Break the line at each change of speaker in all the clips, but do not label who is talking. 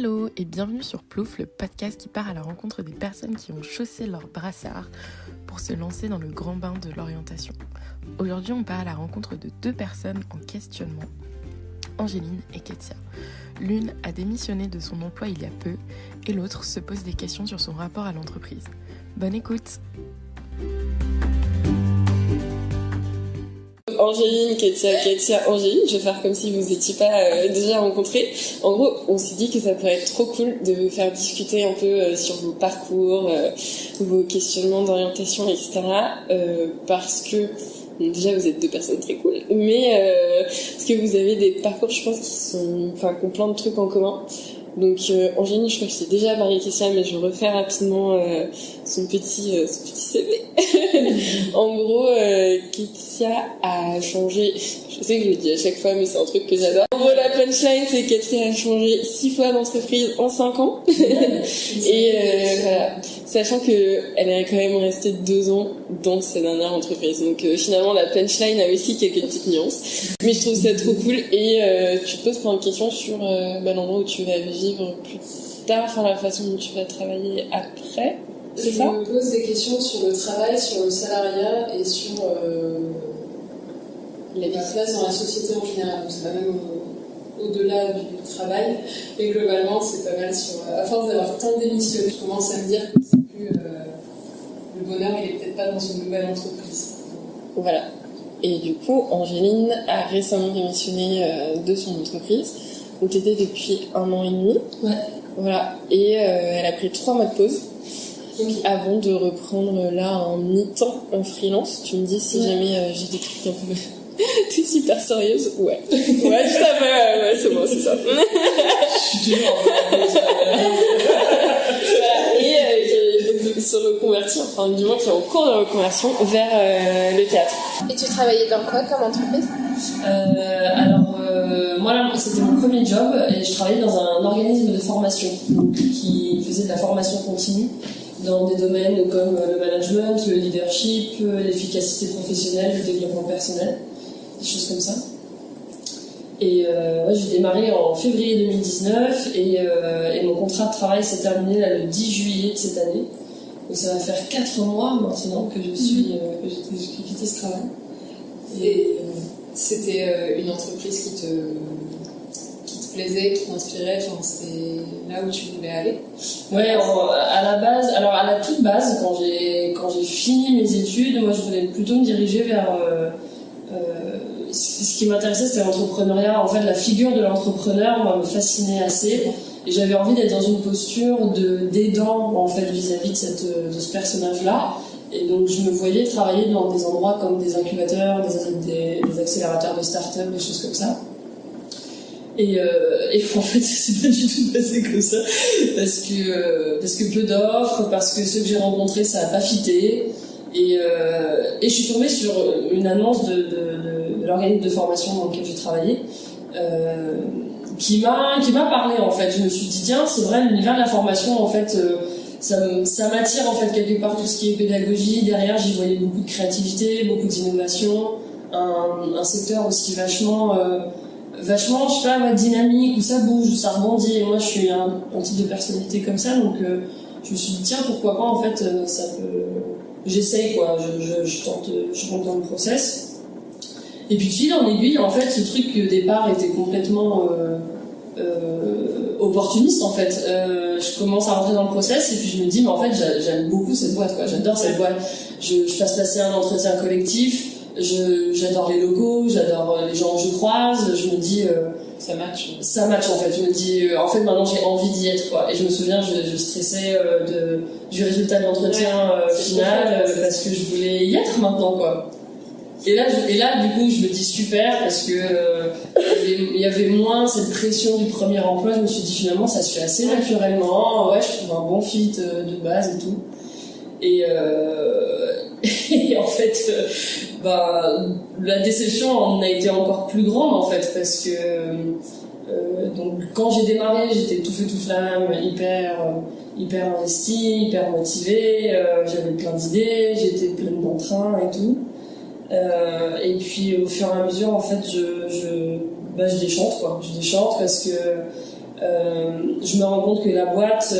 Hello et bienvenue sur Plouf, le podcast qui part à la rencontre des personnes qui ont chaussé leur brassard pour se lancer dans le grand bain de l'orientation. Aujourd'hui, on part à la rencontre de deux personnes en questionnement, Angéline et Ketia. L'une a démissionné de son emploi il y a peu et l'autre se pose des questions sur son rapport à l'entreprise. Bonne écoute!
Angéline, Ketia, Angéline, je vais faire comme si vous n'étiez pas déjà rencontrés. En gros, on s'est dit que ça pourrait être trop cool de vous faire discuter un peu sur vos parcours, vos questionnements d'orientation, etc. Parce que déjà vous êtes deux personnes très cool, mais parce que vous avez des parcours, je pense, qui ont plein de trucs en commun. Donc Angéline, je crois que je t'ai déjà parlé de Ketia, mais je refais rapidement son petit CV. En gros, Ketia a changé, je sais que je le dis à chaque fois, mais c'est un truc que j'adore. En gros, la punchline, c'est que Ketia a changé 6 fois d'entreprise en 5 ans. Et voilà, sachant que elle est quand même restée 2 ans dans sa dernière entreprise. Donc finalement, la punchline a aussi quelques petites nuances. Mais je trouve ça trop cool. Et tu te poses plein de questions sur l'endroit où tu vas vivre plus tard, la façon dont tu vas travailler après.
Je me pose des questions sur le travail, sur le salariat et sur la place dans la société en général. Donc ça va même au-delà du travail. Mais globalement, c'est pas mal sur... À force d'avoir tant démissionné, je commence à me dire que c'est plus... le bonheur, il est peut-être pas dans une nouvelle entreprise.
Voilà. Et du coup, Angéline a récemment démissionné de son entreprise. Donc t'étais depuis 1 an et demi.
Ouais.
Voilà. Et elle a pris 3 mois de pause. Okay. Avant de reprendre là en mi-temps en freelance. Tu me dis si jamais j'ai des trucs un peu... T'es super sérieuse? Ouais. Ouais, tout à fait, ouais, c'est bon, c'est ça. Je suis toujours et je se reconvertir, du moins qui est en cours de reconversion vers le théâtre.
Et tu travaillais dans quoi comme entreprise?
Moi là, c'était mon premier job et je travaillais dans un organisme de formation qui faisait de la formation continue dans des domaines comme le management, le leadership, l'efficacité professionnelle, le développement personnel, des choses comme ça. Et j'ai démarré en février 2019 et mon contrat de travail s'est terminé là, le 10 juillet de cette année. Donc ça va faire 4 mois maintenant que j'ai quitté ce travail.
Et c'était une entreprise qui te plaisait, qui t'inspirait, c'était là où tu voulais aller?
Ouais, à la base, alors à la toute base, quand j'ai fini mes études, moi je voulais plutôt me diriger vers ce qui m'intéressait, c'était l'entrepreneuriat. En fait, la figure de l'entrepreneur, moi, me fascinait assez. Et j'avais envie d'être dans une posture d'aidant, en fait, vis-à-vis de ce personnage-là. Et donc, je me voyais travailler dans des endroits comme des incubateurs, des accélérateurs de start-up, des choses comme ça. Et en fait, ça s'est pas du tout passé comme ça. Parce que peu d'offres, parce que ceux que j'ai rencontrés, ça a pas fité. Et je suis tombée sur une annonce de l'organisme de formation dans lequel j'ai travaillé, qui m'a parlé, en fait. Je me suis dit, tiens, c'est vrai, l'univers de la formation, en fait, ça m'attire, en fait, quelque part, tout ce qui est pédagogie. Derrière, j'y voyais beaucoup de créativité, beaucoup d'innovation, un secteur aussi vachement, je sais pas, dynamique, où ça bouge, où ça rebondit. Et moi, je suis un type de personnalité comme ça, donc je me suis dit, tiens, pourquoi pas, en fait, ça peut... J'essaye, quoi, je rentre dans le process. Et puis de fil en aiguille, en fait, ce truc qui au départ était complètement opportuniste, en fait. Je commence à rentrer dans le process et puis je me dis, mais en fait, j'aime beaucoup cette boîte, quoi. J'adore cette boîte. Je fasse passer un entretien collectif. J'adore les locaux, j'adore les gens que je croise. Je me dis, ça match, en fait. Je me dis, en fait, maintenant j'ai envie d'y être, quoi. Et je me souviens, je stressais du résultat de l'entretien final parce que je voulais y être maintenant, quoi. Et là, du coup, je me dis super parce que il y avait moins cette pression du premier emploi. Je me suis dit finalement, ça se fait assez naturellement. Ouais, je trouve un bon fit de base et tout. Et en fait, la déception en a été encore plus grande, en fait, parce que donc quand j'ai démarré, j'étais tout feu tout flamme, hyper investie, hyper motivée. J'avais plein d'idées, j'étais pleine d'entrain et tout. Et puis au fur et à mesure, en fait, je déchante, quoi. Je déchante parce que Je me rends compte que la boîte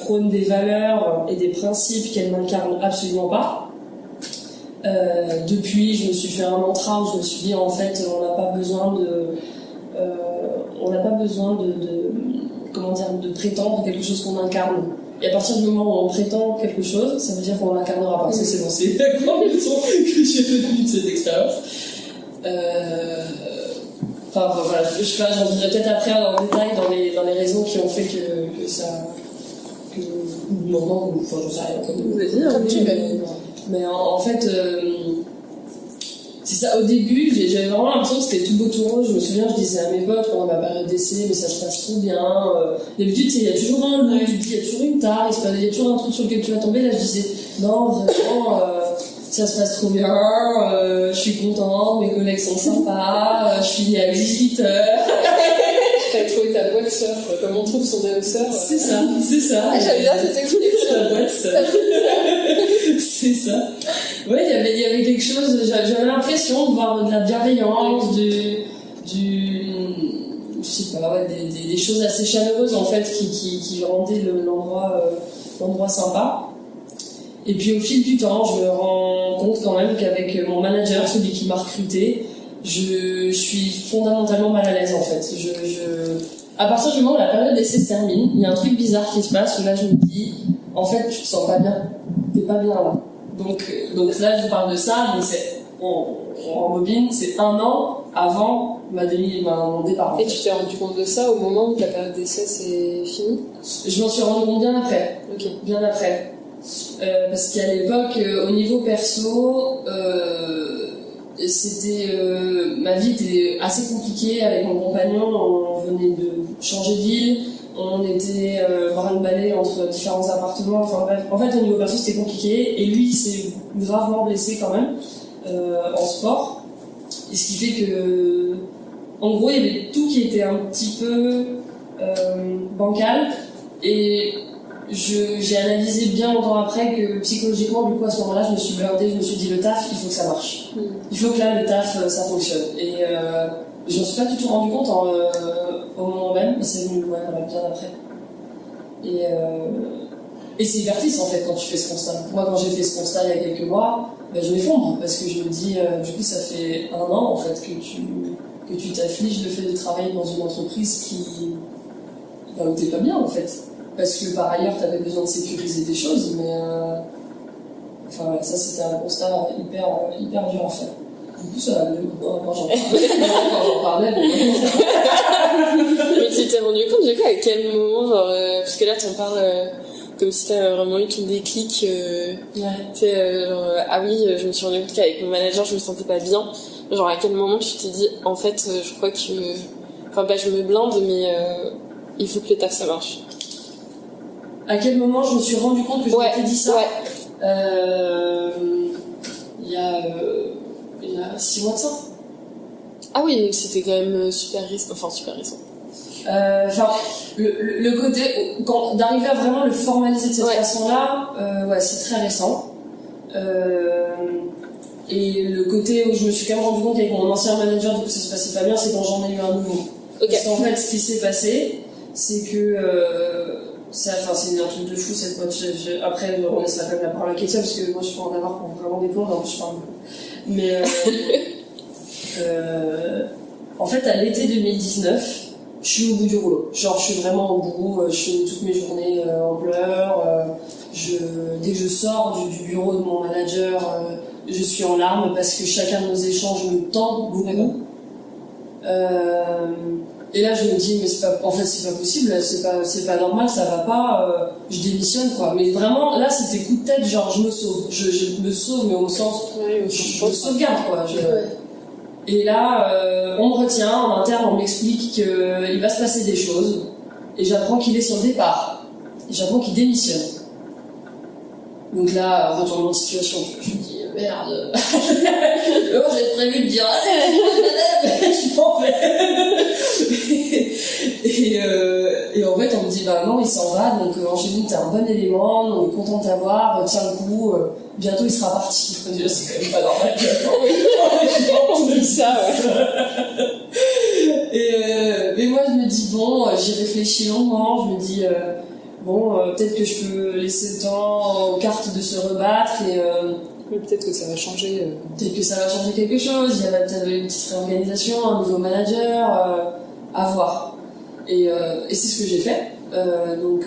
prône des valeurs et des principes qu'elle n'incarne absolument pas. Depuis, je me suis fait un mantra où je me suis dit en fait, on n'a pas besoin de prétendre quelque chose qu'on incarne. Et à partir du moment où on prétend quelque chose, ça veut dire qu'on l'incarnera pas. Ça, c'est bon, c'est la grande leçon que j'ai retenue de cette expérience. Enfin, voilà, je sais pas, j'en dirai peut-être après en détail dans les raisons qui ont fait que ça. Non, enfin, j'en sais rien.
Comme tu veux.
Mais en fait, c'est ça, au début, j'avais vraiment l'impression que c'était tout beau tout rose. Je me souviens, je disais à mes potes pendant ma période d'essai, mais ça se passe trop bien. D'habitude, il y a toujours un loup, il y a toujours une tare, il y a toujours un truc sur lequel tu vas tomber. Là, je disais, non, vraiment, ça se passe trop bien, je suis contente, mes collègues sont sympas, je finis à 18h.
T'as trouvé ta boîte sœur, comme on trouve son âme sœur.
C'est ça.
Ah, j'aime bien cette expression.
La boîte sœur. C'est ça. Ouais, il y avait quelque chose, j'avais l'impression de voir de la bienveillance, je sais pas, ouais, des choses assez chaleureuses en fait qui rendaient l'endroit sympa. Et puis au fil du temps, je me rends compte quand même qu'avec mon manager, celui qui m'a recruté, je suis fondamentalement mal à l'aise en fait. À partir du moment où la période d'essai se termine, il y a un truc bizarre qui se passe où là je me dis, en fait, tu te sens pas bien, t'es pas bien là. Donc là, je parle de ça, donc en bobine, c'est 1 an avant mon départ.
Et tu t'es rendu compte de ça au moment où ta période d'essai c'est fini?
Je m'en suis rendu compte bien après.
Ok.
Bien après. Parce qu'à l'époque, au niveau perso, ma vie était assez compliquée avec mon compagnon. On venait de changer de ville, on était bras-le-balai entre différents appartements. Enfin bref, en fait, au niveau perso, c'était compliqué. Et lui, il s'est gravement blessé quand même en sport. Et ce qui fait que, en gros, il y avait tout qui était un petit peu bancal. Et j'ai analysé bien longtemps après que psychologiquement, du coup, à ce moment-là, je me suis blindée, je me suis dit, le taf, il faut que ça marche. Il faut que là, le taf, ça fonctionne. Et je m'en suis pas du tout rendu compte au moment même, mais c'est venu bien après. Et c'est hyper en fait quand tu fais ce constat. Moi, quand j'ai fait ce constat il y a quelques mois, je m'effondre parce que je me dis, du coup, ça fait 1 an en fait que tu t'affliges le fait de travailler dans une entreprise où t'es pas bien en fait. Parce que par ailleurs, tu avais besoin de sécuriser des choses, mais enfin voilà, ça c'était un constat hyper dur à faire. Du coup, ça va mieux quand j'en parlais.
Mais tu t'es rendu compte du coup à quel moment, genre, parce que là t'en parles comme si t'avais vraiment eu ton déclic,
Ouais.
tu sais, genre, ah oui, je me suis rendu compte qu'avec mon manager je me sentais pas bien. Genre à quel moment tu t'es dit, en fait, je crois que je me blinde, mais il faut que le taf ça marche.
À quel moment je me suis rendu compte que je m'étais dit ça? Il y a 6 mois de ça.
Ah oui, donc c'était quand même super récent.
Le côté d'arriver à vraiment le formaliser de cette façon-là, c'est très récent. Et le côté où je me suis quand même rendu compte avec mon ancien manager, du coup ça se passait pas bien, c'est quand j'en ai eu un nouveau.
Okay.
Parce qu'en fait, ce qui s'est passé, c'est que c'est un truc de fou cette boîte. Après, on laissera quand même la parole à Kétia parce que moi je peux en avoir pour vraiment des plans, donc je parle. Mais en fait, à l'été 2019, je suis au bout du rouleau. Genre, je suis vraiment au bout. Je finis toutes mes journées en pleurs. Dès que je sors du bureau de mon manager, je suis en larmes parce que chacun de nos échanges me tend beaucoup. Et là, je me dis, mais c'est pas possible, c'est pas normal, ça va pas, je démissionne, quoi. Mais vraiment, là, c'était coup de tête, genre, je me sauve. Je me sauve, mais au sens, je me sauvegarde, quoi. Et là, on me retient, en interne, on m'explique qu'il va se passer des choses, et j'apprends qu'il est sur le départ. Et j'apprends qu'il démissionne. Donc là, retournement de situation, je me dis, merde. J'avais prévu de dire, je m'en vais. Et en fait, on me dit, bah non, il s'en va, donc Angéline, t'es un bon élément, on est content de t'avoir, tiens le coup, bientôt il sera parti. C'est quand même pas normal.
On dit ça,
mais moi, je me dis, bon, j'y réfléchis longuement, je me dis peut-être que je peux laisser le temps aux cartes de se rebattre et
peut-être que ça va changer.
Peut-être que ça va changer quelque chose, il y a peut-être une petite réorganisation, un nouveau manager, à voir. Et c'est ce que j'ai fait. Donc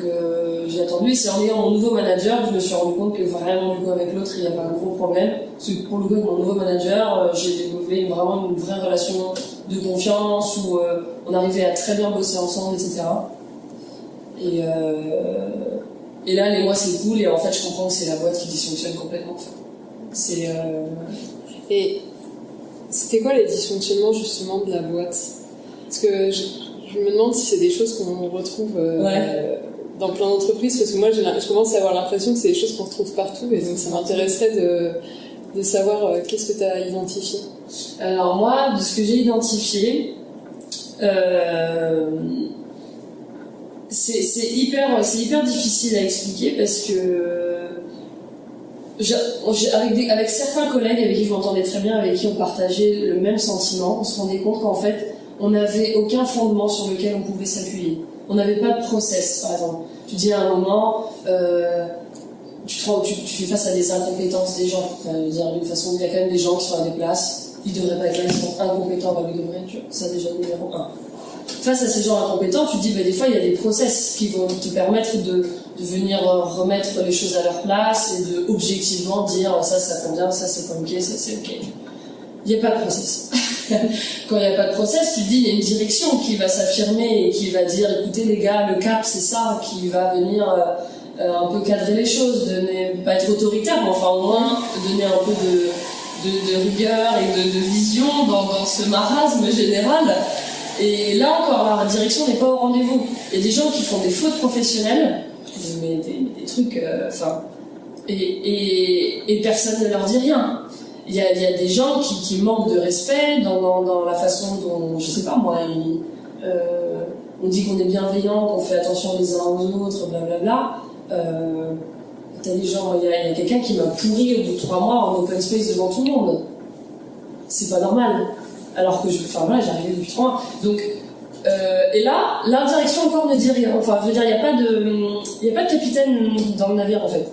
j'ai attendu, et c'est en ayant mon nouveau manager que je me suis rendu compte que vraiment du coup avec l'autre il y avait un gros problème. Parce que pour le coup avec mon nouveau manager, j'ai développé vraiment une vraie relation de confiance où on arrivait à très bien bosser ensemble, etc. Et là les mois s'écoulent et en fait je comprends que c'est la boîte qui dysfonctionne complètement.
Et c'était quoi les dysfonctionnements justement de la boîte? Parce que je me demande si c'est des choses qu'on retrouve dans plein d'entreprises, parce que moi je commence à avoir l'impression que c'est des choses qu'on retrouve partout, et donc ça m'intéresserait de savoir qu'est-ce que tu as identifié.
Alors moi, de ce que j'ai identifié, c'est hyper difficile à expliquer parce que avec certains collègues avec qui je m'entendais très bien, avec qui on partageait le même sentiment, on se rendait compte qu'en fait on n'avait aucun fondement sur lequel on pouvait s'appuyer. On n'avait pas de process, par exemple. Tu dis à un moment, tu fais face à des incompétences des gens. Dire d'une façon, il y a quand même des gens qui sont à des places, ils devraient pas être là, ils sont incompétents, ils devraient être, ça déjà numéro 1. Face à ces gens incompétents, tu te dis, des fois il y a des process qui vont te permettre de venir remettre les choses à leur place et de objectivement dire ça convient, ça c'est pas ok, ça c'est ok. Il n'y a pas de process. Quand il n'y a pas de process, tu te dis il y a une direction qui va s'affirmer et qui va dire écoutez les gars, le cap c'est ça, qui va venir un peu cadrer les choses, pas être autoritaire, mais enfin au moins donner un peu de rigueur et de vision dans ce marasme général. Et là encore, la direction n'est pas au rendez-vous. Il y a des gens qui font des fautes professionnelles, mais des trucs, et personne ne leur dit rien. Il y a des gens qui manquent de respect dans la façon dont, je sais pas moi, on dit qu'on est bienveillant, qu'on fait attention les uns aux autres, blablabla. T'as des gens, il y a quelqu'un qui m'a pourri au bout de 3 mois en open space devant tout le monde. C'est pas normal. Alors que j'arrivais depuis 3 mois. Donc, et là, l'indirection encore ne dit rien. Enfin, je veux dire, il n'y a pas de capitaine dans le navire en fait.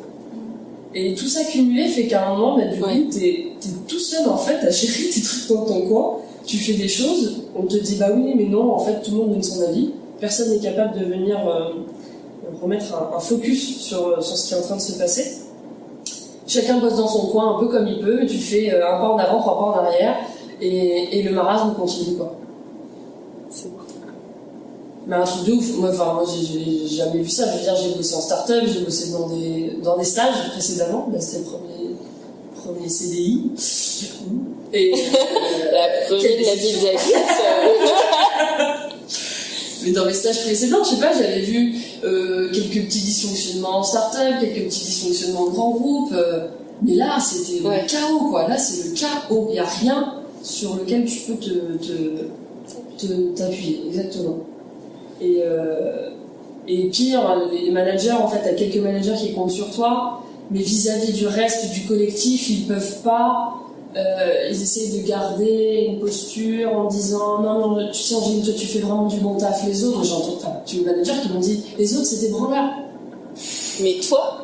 Et tout ça cumulé fait qu'à un moment, du coup, t'es tout seul en fait à gérer tes trucs dans ton coin. Tu fais des choses, on te dit oui, mais non, en fait, tout le monde donne son avis. Personne n'est capable de venir remettre un focus sur ce qui est en train de se passer. Chacun bosse dans son coin un peu comme il peut, mais tu fais un pas en avant, 3 pas en arrière, et le marasme continue quoi.
C'est bon.
Mais un truc de ouf. Moi j'ai jamais vu ça. Je veux dire, j'ai bossé en start-up, j'ai bossé dans des stages précédemment. C'était le premier CDI. Et
la première de la vie de
Mais dans mes stages précédents, je sais pas, j'avais vu quelques petits dysfonctionnements en start-up, quelques petits dysfonctionnements en grand groupe. Mais là, c'était le chaos, quoi. Là, c'est le chaos. Il n'y a rien sur lequel tu peux t'appuyer. Exactement. Et pire, les managers, en fait, t'as quelques managers qui comptent sur toi, mais vis-à-vis du reste du collectif, ils peuvent pas. Ils essayent de garder une posture en disant non, tu sais, Angéline, toi tu fais vraiment du bon taf. Les autres, j'ai eu des managers qui m'ont dit les autres c'était branleur. Mais toi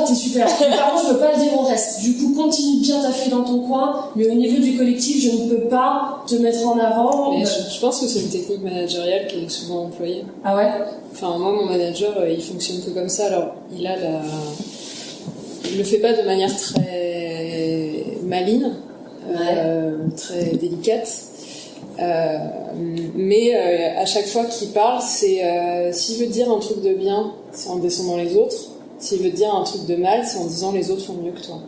t'es super. Mais par contre, je peux pas le dire au reste. Du coup, continue bien taffer dans ton coin, mais au niveau du collectif, je ne peux pas te mettre en avant.
Mais je pense que c'est une technique managériale qui est souvent employée.
Ah ouais?
Enfin, moi, mon manager, il fonctionne que comme ça. Alors, il le fait pas de manière très maligne, très délicate. Mais à chaque fois qu'il parle, c'est s'il veut dire un truc de bien, c'est en descendant les autres. S'il veut dire un truc de mal, c'est en disant les autres font mieux que toi.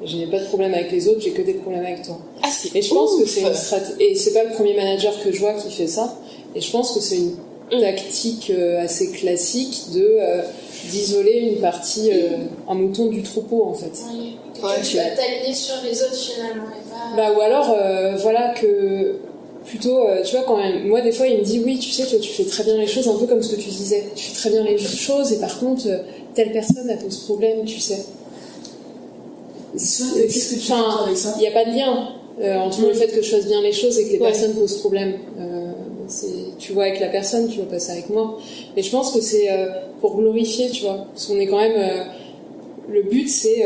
Je n'ai pas de problème avec les autres, j'ai que des problèmes avec toi. Et je pense que c'est une stratégie. Et c'est pas le premier manager que je vois qui fait ça. Et je pense que c'est une tactique assez classique d'isoler une partie, un mouton du troupeau en fait.
Oui. Tu vas t'aligner sur les autres finalement. Et pas...
ou alors, voilà que. Plutôt, tu vois, quand même, moi des fois il me dit oui, tu sais, toi tu fais très bien les choses, un peu comme ce que tu disais, tu fais très bien les choses et par contre telle personne elle pose problème, tu sais.
Qu'est-ce que tu fais avec ça?
Il n'y a pas de lien entre le fait que je fasse bien les choses et que les personnes posent problème. tu vois avec la personne, tu vois pas ça avec moi. Mais je pense que c'est pour glorifier, tu vois. Parce qu'on est quand même... le but, c'est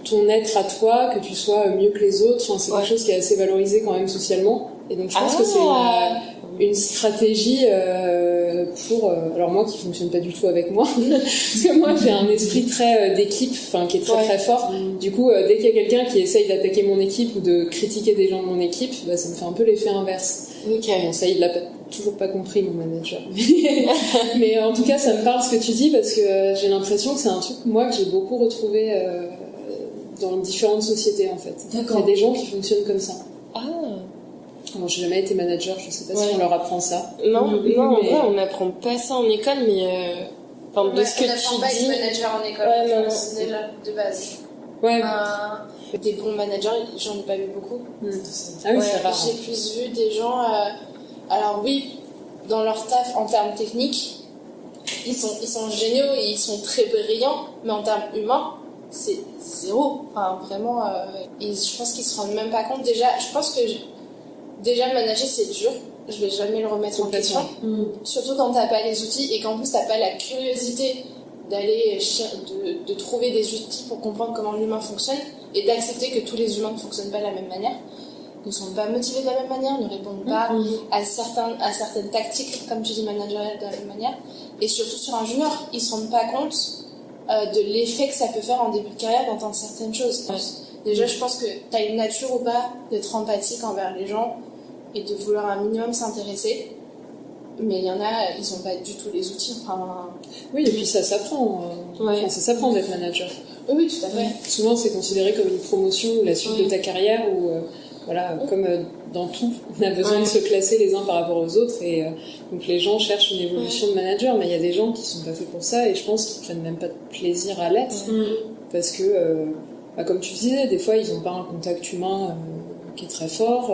ton être à toi, que tu sois mieux que les autres. Enfin, c'est quelque chose qui est assez valorisé quand même socialement. Et donc je pense que c'est une stratégie pour... alors moi qui fonctionne pas du tout avec moi, parce que moi j'ai un esprit très d'équipe, enfin qui est très très fort. Du coup, dès qu'il y a quelqu'un qui essaye d'attaquer mon équipe ou de critiquer des gens de mon équipe, bah, ça me fait un peu l'effet inverse. Bon, ça, il l'a toujours pas compris, mon manager. Mais en tout cas, ça me parle ce que tu dis, parce que j'ai l'impression que c'est un truc, moi, que j'ai beaucoup retrouvé dans différentes sociétés, en fait.
D'accord.
Il y a des gens qui fonctionnent comme ça.
Ah.
Alors, j'ai jamais été manager, je sais pas si on leur apprend ça.
Non, en vrai, on n'apprend pas ça en école, mais de ce que
on n'apprend pas
tu
être
dis...
manager en école,
Ouais, non.
c'est là de base.
Ouais.
Des bons managers, j'en ai pas vu beaucoup.
Ah oui, c'est rare.
J'ai plus vu des gens... alors oui, dans leur taf, en termes techniques, ils sont géniaux et ils sont très brillants, mais en termes humains, c'est zéro. Enfin, vraiment, je pense qu'ils se rendent même pas compte. Déjà, je pense que déjà manager, c'est dur. Je vais jamais le remettre en question. Surtout quand t'as pas les outils et qu'en plus t'as pas la curiosité d'aller de trouver des outils pour comprendre comment l'humain fonctionne et d'accepter que tous les humains ne fonctionnent pas de la même manière, ne sont pas motivés de la même manière, ne répondent pas à certaines tactiques, comme tu dis, managériales de la même manière. Et surtout sur un junior, ils se rendent pas compte de l'effet que ça peut faire en début de carrière d'entendre certaines choses. Déjà, je pense que tu as une nature ou pas d'être empathique envers les gens et de vouloir un minimum s'intéresser. Mais il y en a, ils n'ont pas du tout les outils. Enfin...
Oui, et puis ça s'apprend. Enfin, ça s'apprend d'être manager.
Oui, tout à fait.
Souvent, c'est considéré comme une promotion ou la suite de ta carrière où, comme dans tout, on a besoin de se classer les uns par rapport aux autres. Et donc, les gens cherchent une évolution de manager, mais il y a des gens qui sont pas faits pour ça et je pense qu'ils prennent même pas de plaisir à l'être. Parce que, comme tu disais, des fois, ils n'ont pas un contact humain qui est très fort.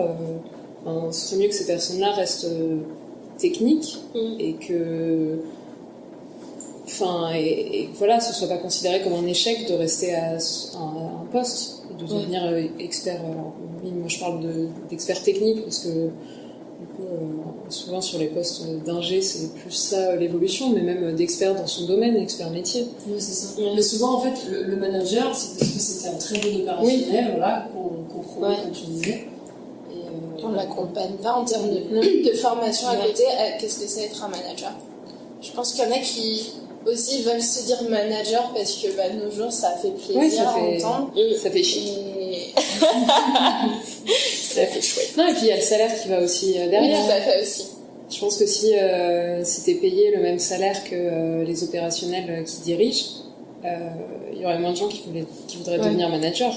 Ce serait mieux que ces personnes-là restent techniques et que... voilà, ce soit pas considéré comme un échec de rester à un poste, de devenir expert. Oui, moi je parle d'expert technique parce que du coup, souvent sur les postes d'ingé, c'est plus ça l'évolution, mais même d'expert dans son domaine, expert métier.
Oui, c'est ça. Mais souvent, en fait, le manager, c'est parce que c'était un très bon opérationnel, voilà, qu'on promet, comme tu disais.
On l'accompagne pas en termes de formation à côté. Qu'est-ce que c'est être un manager? Je pense qu'il y en a qui aussi veulent se dire manager parce que de nos jours ça fait plaisir à entendre.
Ça fait chic.
Ça fait chouette.
Non, et puis il y a le salaire qui va aussi derrière.
Oui, tout à fait aussi.
Je pense que si c'était payé le même salaire que les opérationnels qui dirigent, il y aurait moins de gens qui voudraient devenir manager.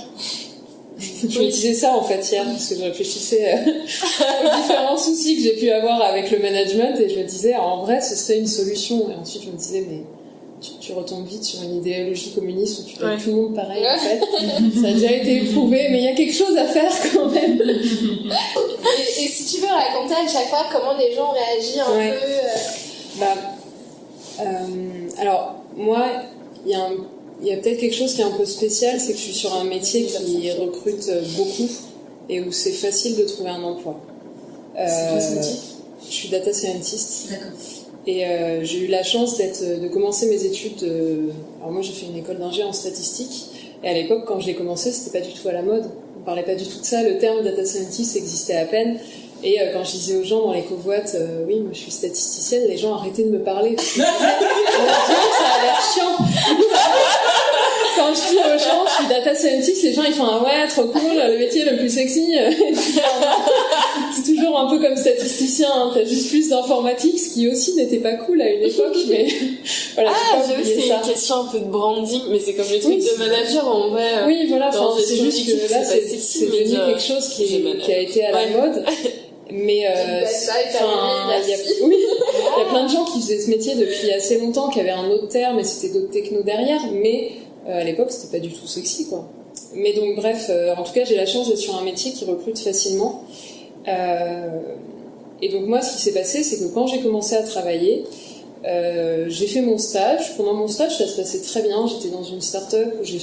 Je me disais ça en fait hier parce que je réfléchissais aux différents soucis que j'ai pu avoir avec le management et je me disais en vrai ce serait une solution et ensuite je me disais mais tu retombes vite sur une idéologie communiste où tu fais tout le monde pareil en fait. Ça a déjà été éprouvé mais il y a quelque chose à faire quand même.
Et si tu veux raconter à chaque fois comment les gens réagissent un peu
alors moi il y a peut-être quelque chose qui est un peu spécial, c'est que je suis sur un métier qui recrute beaucoup et où c'est facile de trouver un emploi.
C'est quoi ce métier ?
Je suis data scientist.
D'accord.
Et j'ai eu la chance de commencer mes études. Alors moi j'ai fait une école d'ingé en statistique et à l'époque quand je l'ai commencé c'était pas du tout à la mode. On parlait pas du tout de ça, le terme data scientist existait à peine. Et quand je disais aux gens dans les covoites, oui, moi je suis statisticienne, les gens arrêtaient de me parler. Parce que ça a l'air chiant. Quand je dis aux gens, je suis data scientist, les gens ils font ah ouais, trop cool, le métier le plus sexy. C'est toujours un peu comme statisticien, hein, t'as juste plus d'informatique, ce qui aussi n'était pas cool à une époque, mais voilà.
C'est une question un peu de branding, mais c'est comme les trucs de manager en vrai.
Oui, voilà, c'est juste que là c'est devenu quelque chose qui a été à la mode. Mais il y a plein de gens qui faisaient ce métier depuis assez longtemps, qui avaient un autre terme et c'était d'autres technos derrière, mais à l'époque c'était pas du tout sexy quoi. Mais donc bref, en tout cas j'ai la chance d'être sur un métier qui recrute facilement. Et donc moi ce qui s'est passé c'est que quand j'ai commencé à travailler, j'ai fait mon stage. Pendant mon stage ça se passait très bien, j'étais dans une start-up où j'ai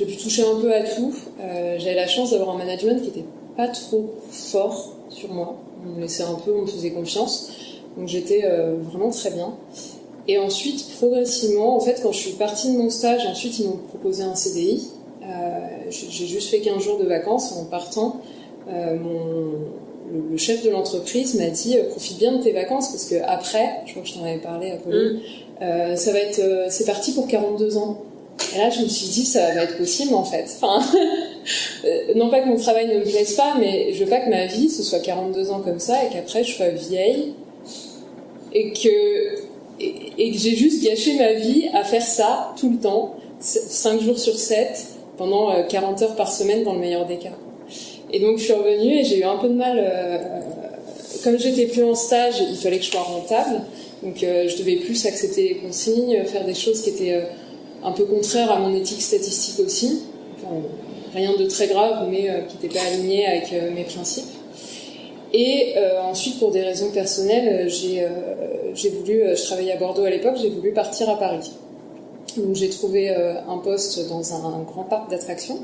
pu toucher un peu à tout. J'avais la chance d'avoir un management qui était pas trop fort. sur moi. On me laissait un peu, on me faisait confiance. Donc j'étais vraiment très bien. Et ensuite, progressivement, en fait, quand je suis partie de mon stage, ensuite ils m'ont proposé un CDI. J'ai juste fait 15 jours de vacances. En partant, le chef de l'entreprise m'a dit profite bien de tes vacances parce que après, je crois que je t'en avais parlé, Apolline, ça va être, c'est parti pour 42 ans. Et là, je me suis dit ça va être possible en fait. Enfin, non pas que mon travail ne me plaise pas, mais je veux pas que ma vie ce soit 42 ans comme ça et qu'après je sois vieille et que j'ai juste gâché ma vie à faire ça tout le temps, 5 jours sur 7, pendant 40 heures par semaine dans le meilleur des cas. Et donc je suis revenue et j'ai eu un peu de mal, comme j'étais plus en stage, il fallait que je sois rentable, donc je devais plus accepter les consignes, faire des choses qui étaient un peu contraires à mon éthique statistique aussi, enfin, rien de très grave mais qui n'était pas aligné avec mes principes. Et ensuite, pour des raisons personnelles, j'ai voulu, je travaillais à Bordeaux à l'époque, j'ai voulu partir à Paris. Donc j'ai trouvé un poste dans un grand parc d'attractions,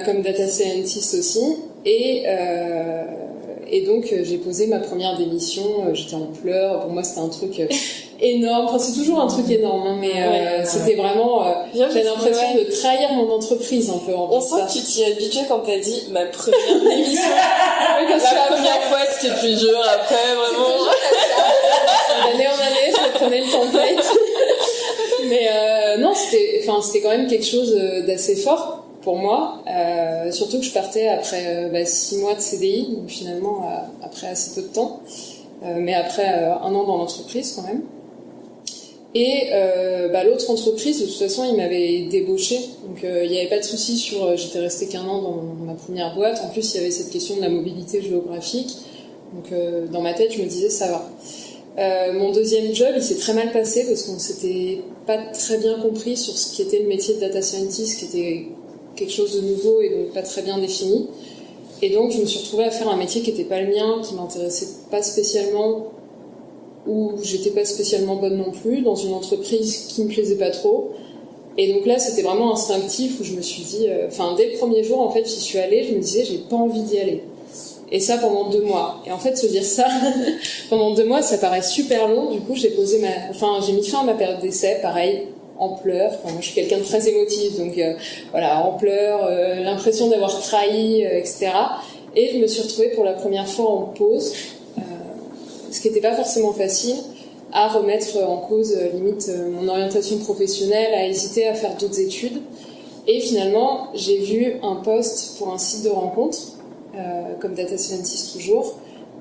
comme data scientist aussi, et donc j'ai posé ma première démission, j'étais en pleurs, pour moi c'était un truc énorme, enfin c'est toujours un truc énorme, hein, mais c'était vraiment, j'avais l'impression de trahir mon entreprise un peu.
On sent que tu t'y es habitué quand t'as dit ma première démission. La première fois c'était plus dur, après vraiment.
D'année en année, je reprenais le template. Mais non, c'était quand même quelque chose d'assez fort pour moi, surtout que je partais après 6 mois de CDI, donc finalement après assez peu de temps, mais après 1 an dans l'entreprise quand même. Et l'autre entreprise, de toute façon, ils m'avaient débauché, donc il n'y avait pas de souci sur. J'étais restée qu'1 an dans ma première boîte. En plus, il y avait cette question de la mobilité géographique, donc dans ma tête, je me disais ça va. Mon deuxième job, il s'est très mal passé parce qu'on s'était pas très bien compris sur ce qui était le métier de data scientist, qui était quelque chose de nouveau et donc pas très bien défini. Et donc je me suis retrouvée à faire un métier qui n'était pas le mien, qui m'intéressait pas spécialement, où j'étais pas spécialement bonne non plus, dans une entreprise qui me plaisait pas trop. Et donc là, c'était vraiment instinctif où je me suis dit, dès le premier jour, en fait, j'y suis allée, je me disais, j'ai pas envie d'y aller. Et ça pendant 2 mois. Et en fait, se dire ça pendant 2 mois, ça paraît super long. Du coup, j'ai mis fin à ma période d'essai, pareil, en pleurs. Enfin, moi, je suis quelqu'un de très émotif, donc en pleurs, l'impression d'avoir trahi, etc. Et je me suis retrouvée pour la première fois en pause, ce qui n'était pas forcément facile, à remettre en cause limite mon orientation professionnelle, à hésiter à faire d'autres études. Et finalement, j'ai vu un post pour un site de rencontre, comme data scientist toujours,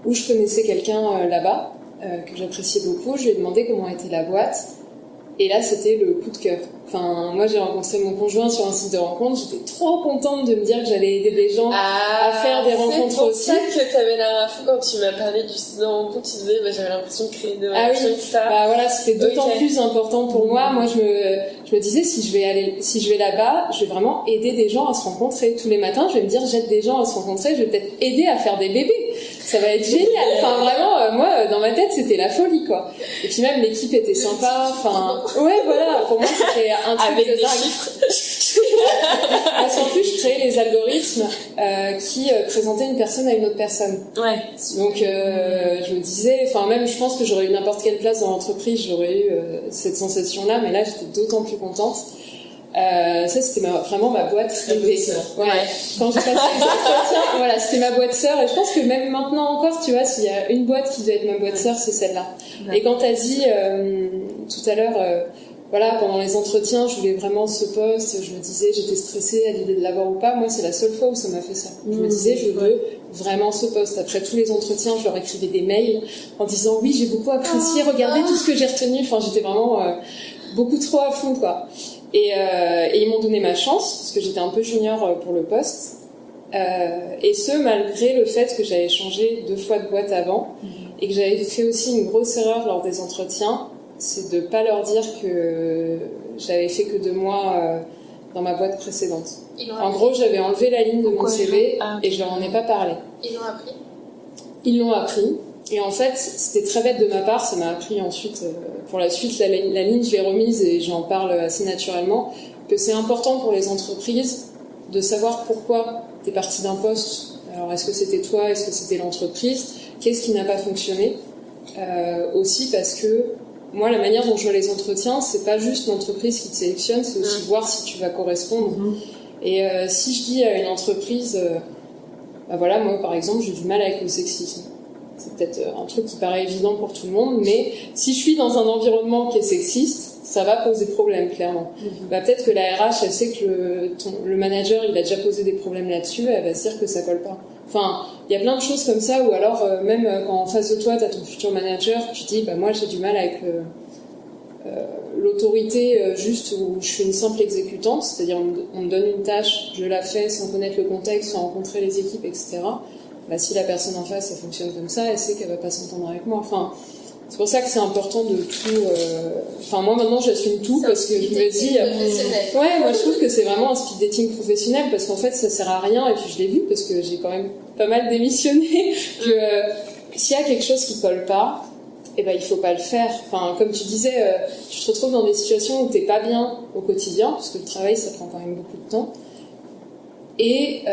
où je connaissais quelqu'un là-bas, que j'appréciais beaucoup. Je lui ai demandé comment était la boîte, et là c'était le coup de cœur. Enfin, moi j'ai rencontré mon conjoint sur un site de rencontre, j'étais trop contente de me dire que j'allais aider des gens à faire des rencontres aussi.
C'est pour ça que t'avais l'air à fou quand tu m'as parlé du site de rencontre, tu disais j'avais l'impression de créer des relations, etc.
Voilà, c'était d'autant plus important pour moi. Moi je me disais si je vais là-bas, je vais vraiment aider des gens à se rencontrer. Tous les matins, je vais me dire j'aide des gens à se rencontrer, je vais peut-être aider à faire des bébés. Ça va être génial. Enfin vraiment, moi dans ma tête c'était la folie quoi. Et puis même l'équipe était sympa. Enfin ouais voilà, pour moi c'était un truc
avec
de
des
dingue.
chiffres.
Parce qu'en plus je créais les algorithmes qui présentaient une personne à une autre personne.
Ouais.
Donc je me disais, enfin même je pense que j'aurais eu n'importe quelle place dans l'entreprise, j'aurais eu cette sensation-là, mais là j'étais d'autant plus contente. Ça c'était vraiment ma boîte rêvée. Ouais. Quand j'ai passé les entretiens, voilà, c'était ma boîte sœur, et je pense que même maintenant encore, tu vois, s'il y a une boîte qui doit être ma boîte sœur, c'est celle-là. Ouais. Et quand t'as dit tout à l'heure, voilà, pendant les entretiens, je voulais vraiment ce poste, je me disais, j'étais stressée à l'idée de l'avoir ou pas. Moi, c'est la seule fois où ça m'a fait ça. Je me disais, je veux vraiment ce poste. Après tous les entretiens, je leur écrivais des mails en disant, oui, j'ai beaucoup apprécié, regardez tout ce que j'ai retenu. Enfin, j'étais vraiment beaucoup trop à fond, quoi. Et ils m'ont donné ma chance, parce que j'étais un peu junior pour le poste. Et ce, malgré le fait que j'avais changé 2 fois de boîte avant, et que j'avais fait aussi une grosse erreur lors des entretiens, c'est de pas leur dire que j'avais fait que 2 mois dans ma boîte précédente. En gros, j'avais enlevé la ligne de mon CV et je leur en ai pas parlé.
Ils l'ont appris.
Ils l'ont appris. Et en fait, c'était très bête de ma part. Ça m'a appris ensuite, pour la suite, la ligne, je l'ai remise et j'en parle assez naturellement, que c'est important pour les entreprises de savoir pourquoi t'es parti d'un poste Alors, est-ce que c'était toi? Est-ce que c'était l'entreprise? Qu'est-ce qui n'a pas fonctionné? Aussi parce que moi, la manière dont je vois les entretiens, c'est pas juste l'entreprise qui te sélectionne, c'est aussi voir si tu vas correspondre. Et si je dis à une entreprise, voilà, moi par exemple, j'ai du mal avec le sexisme. C'est peut-être un truc qui paraît évident pour tout le monde, mais si je suis dans un environnement qui est sexiste, ça va poser problème, clairement. Peut-être que la RH, elle sait que le manager, il a déjà posé des problèmes là-dessus, elle va se dire que ça colle pas. Enfin, il y a plein de choses comme ça, ou alors même quand en face de toi, t'as ton futur manager, tu dis, moi j'ai du mal avec l'autorité juste où je suis une simple exécutante, c'est-à-dire on me donne une tâche, je la fais sans connaître le contexte, sans rencontrer les équipes, etc. Si la personne en face, elle fonctionne comme ça, elle sait qu'elle va pas s'entendre avec moi. Enfin, c'est pour ça que c'est important de tout... moi maintenant j'assume tout parce que je me dis... moi je trouve que c'est vraiment un speed dating professionnel parce qu'en fait ça sert à rien, et puis je l'ai vu parce que j'ai quand même pas mal démissionné, que s'il y a quelque chose qui colle pas, il faut pas le faire. Enfin, comme tu disais, tu te retrouves dans des situations où t'es pas bien au quotidien, parce que le travail ça prend quand même beaucoup de temps, et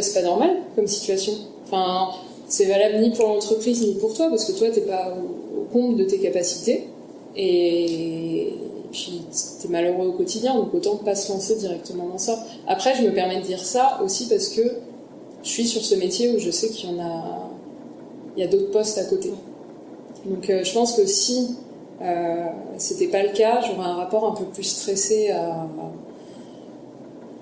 c'est pas normal comme situation. Enfin, c'est valable ni pour l'entreprise ni pour toi, parce que toi t'es pas au compte de tes capacités, et puis t'es malheureux au quotidien, donc autant pas se lancer directement dans ça. Après, je me permets de dire ça aussi parce que je suis sur ce métier où je sais qu'il y a d'autres postes à côté. Donc je pense que si c'était pas le cas, j'aurais un rapport un peu plus stressé à...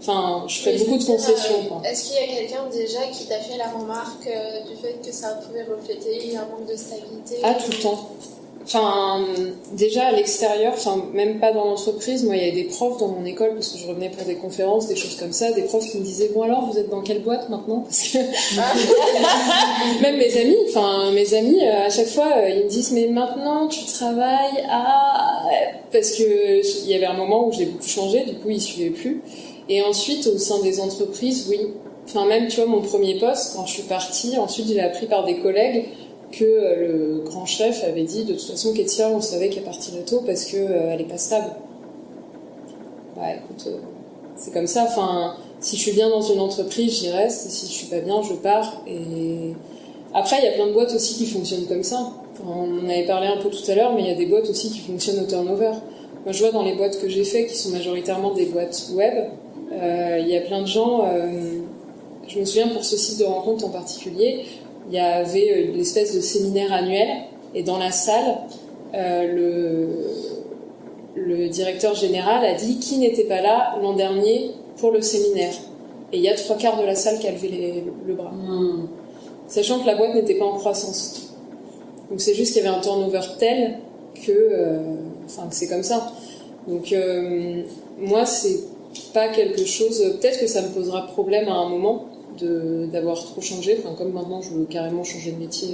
Enfin, je ferais beaucoup de concessions.
Est-ce qu'il y a quelqu'un déjà qui t'a fait la remarque du fait que ça pouvait refléter un manque de stabilité?
Ah, tout le temps. Enfin, déjà à l'extérieur, même pas dans l'entreprise, moi il y avait des profs dans mon école, parce que je revenais pour des conférences, des choses comme ça, des profs qui me disaient, bon alors, vous êtes dans quelle boîte maintenant? Parce que... même mes amis, à chaque fois, ils me disent, mais maintenant tu travailles à... Parce que il y avait un moment où j'ai beaucoup changé, du coup ils suivaient plus. Et ensuite, au sein des entreprises, oui. Enfin, même, tu vois, mon premier poste, quand je suis partie, ensuite j'ai appris par des collègues que le grand chef avait dit, de toute façon, Kétia, on savait qu'elle partirait tôt parce qu'elle est pas stable. Écoute, c'est comme ça. Enfin, si je suis bien dans une entreprise, j'y reste. Et si je suis pas bien, je pars. Et après, il y a plein de boîtes aussi qui fonctionnent comme ça. On en avait parlé un peu tout à l'heure, mais il y a des boîtes aussi qui fonctionnent au turnover. Moi, je vois dans les boîtes que j'ai fait, qui sont majoritairement des boîtes web, il y a plein de gens... je me souviens pour ce site de rencontre en particulier, il y avait une espèce de séminaire annuel, et dans la salle, le directeur général a dit qui n'était pas là l'an dernier pour le séminaire. Et il y a 3/4 de la salle qui a levé le bras. Sachant que la boîte n'était pas en croissance. Donc c'est juste qu'il y avait un turnover tel que c'est comme ça. Donc moi, c'est pas quelque chose... Peut-être que ça me posera problème à un moment, d'avoir trop changé, comme maintenant je veux carrément changer de métier,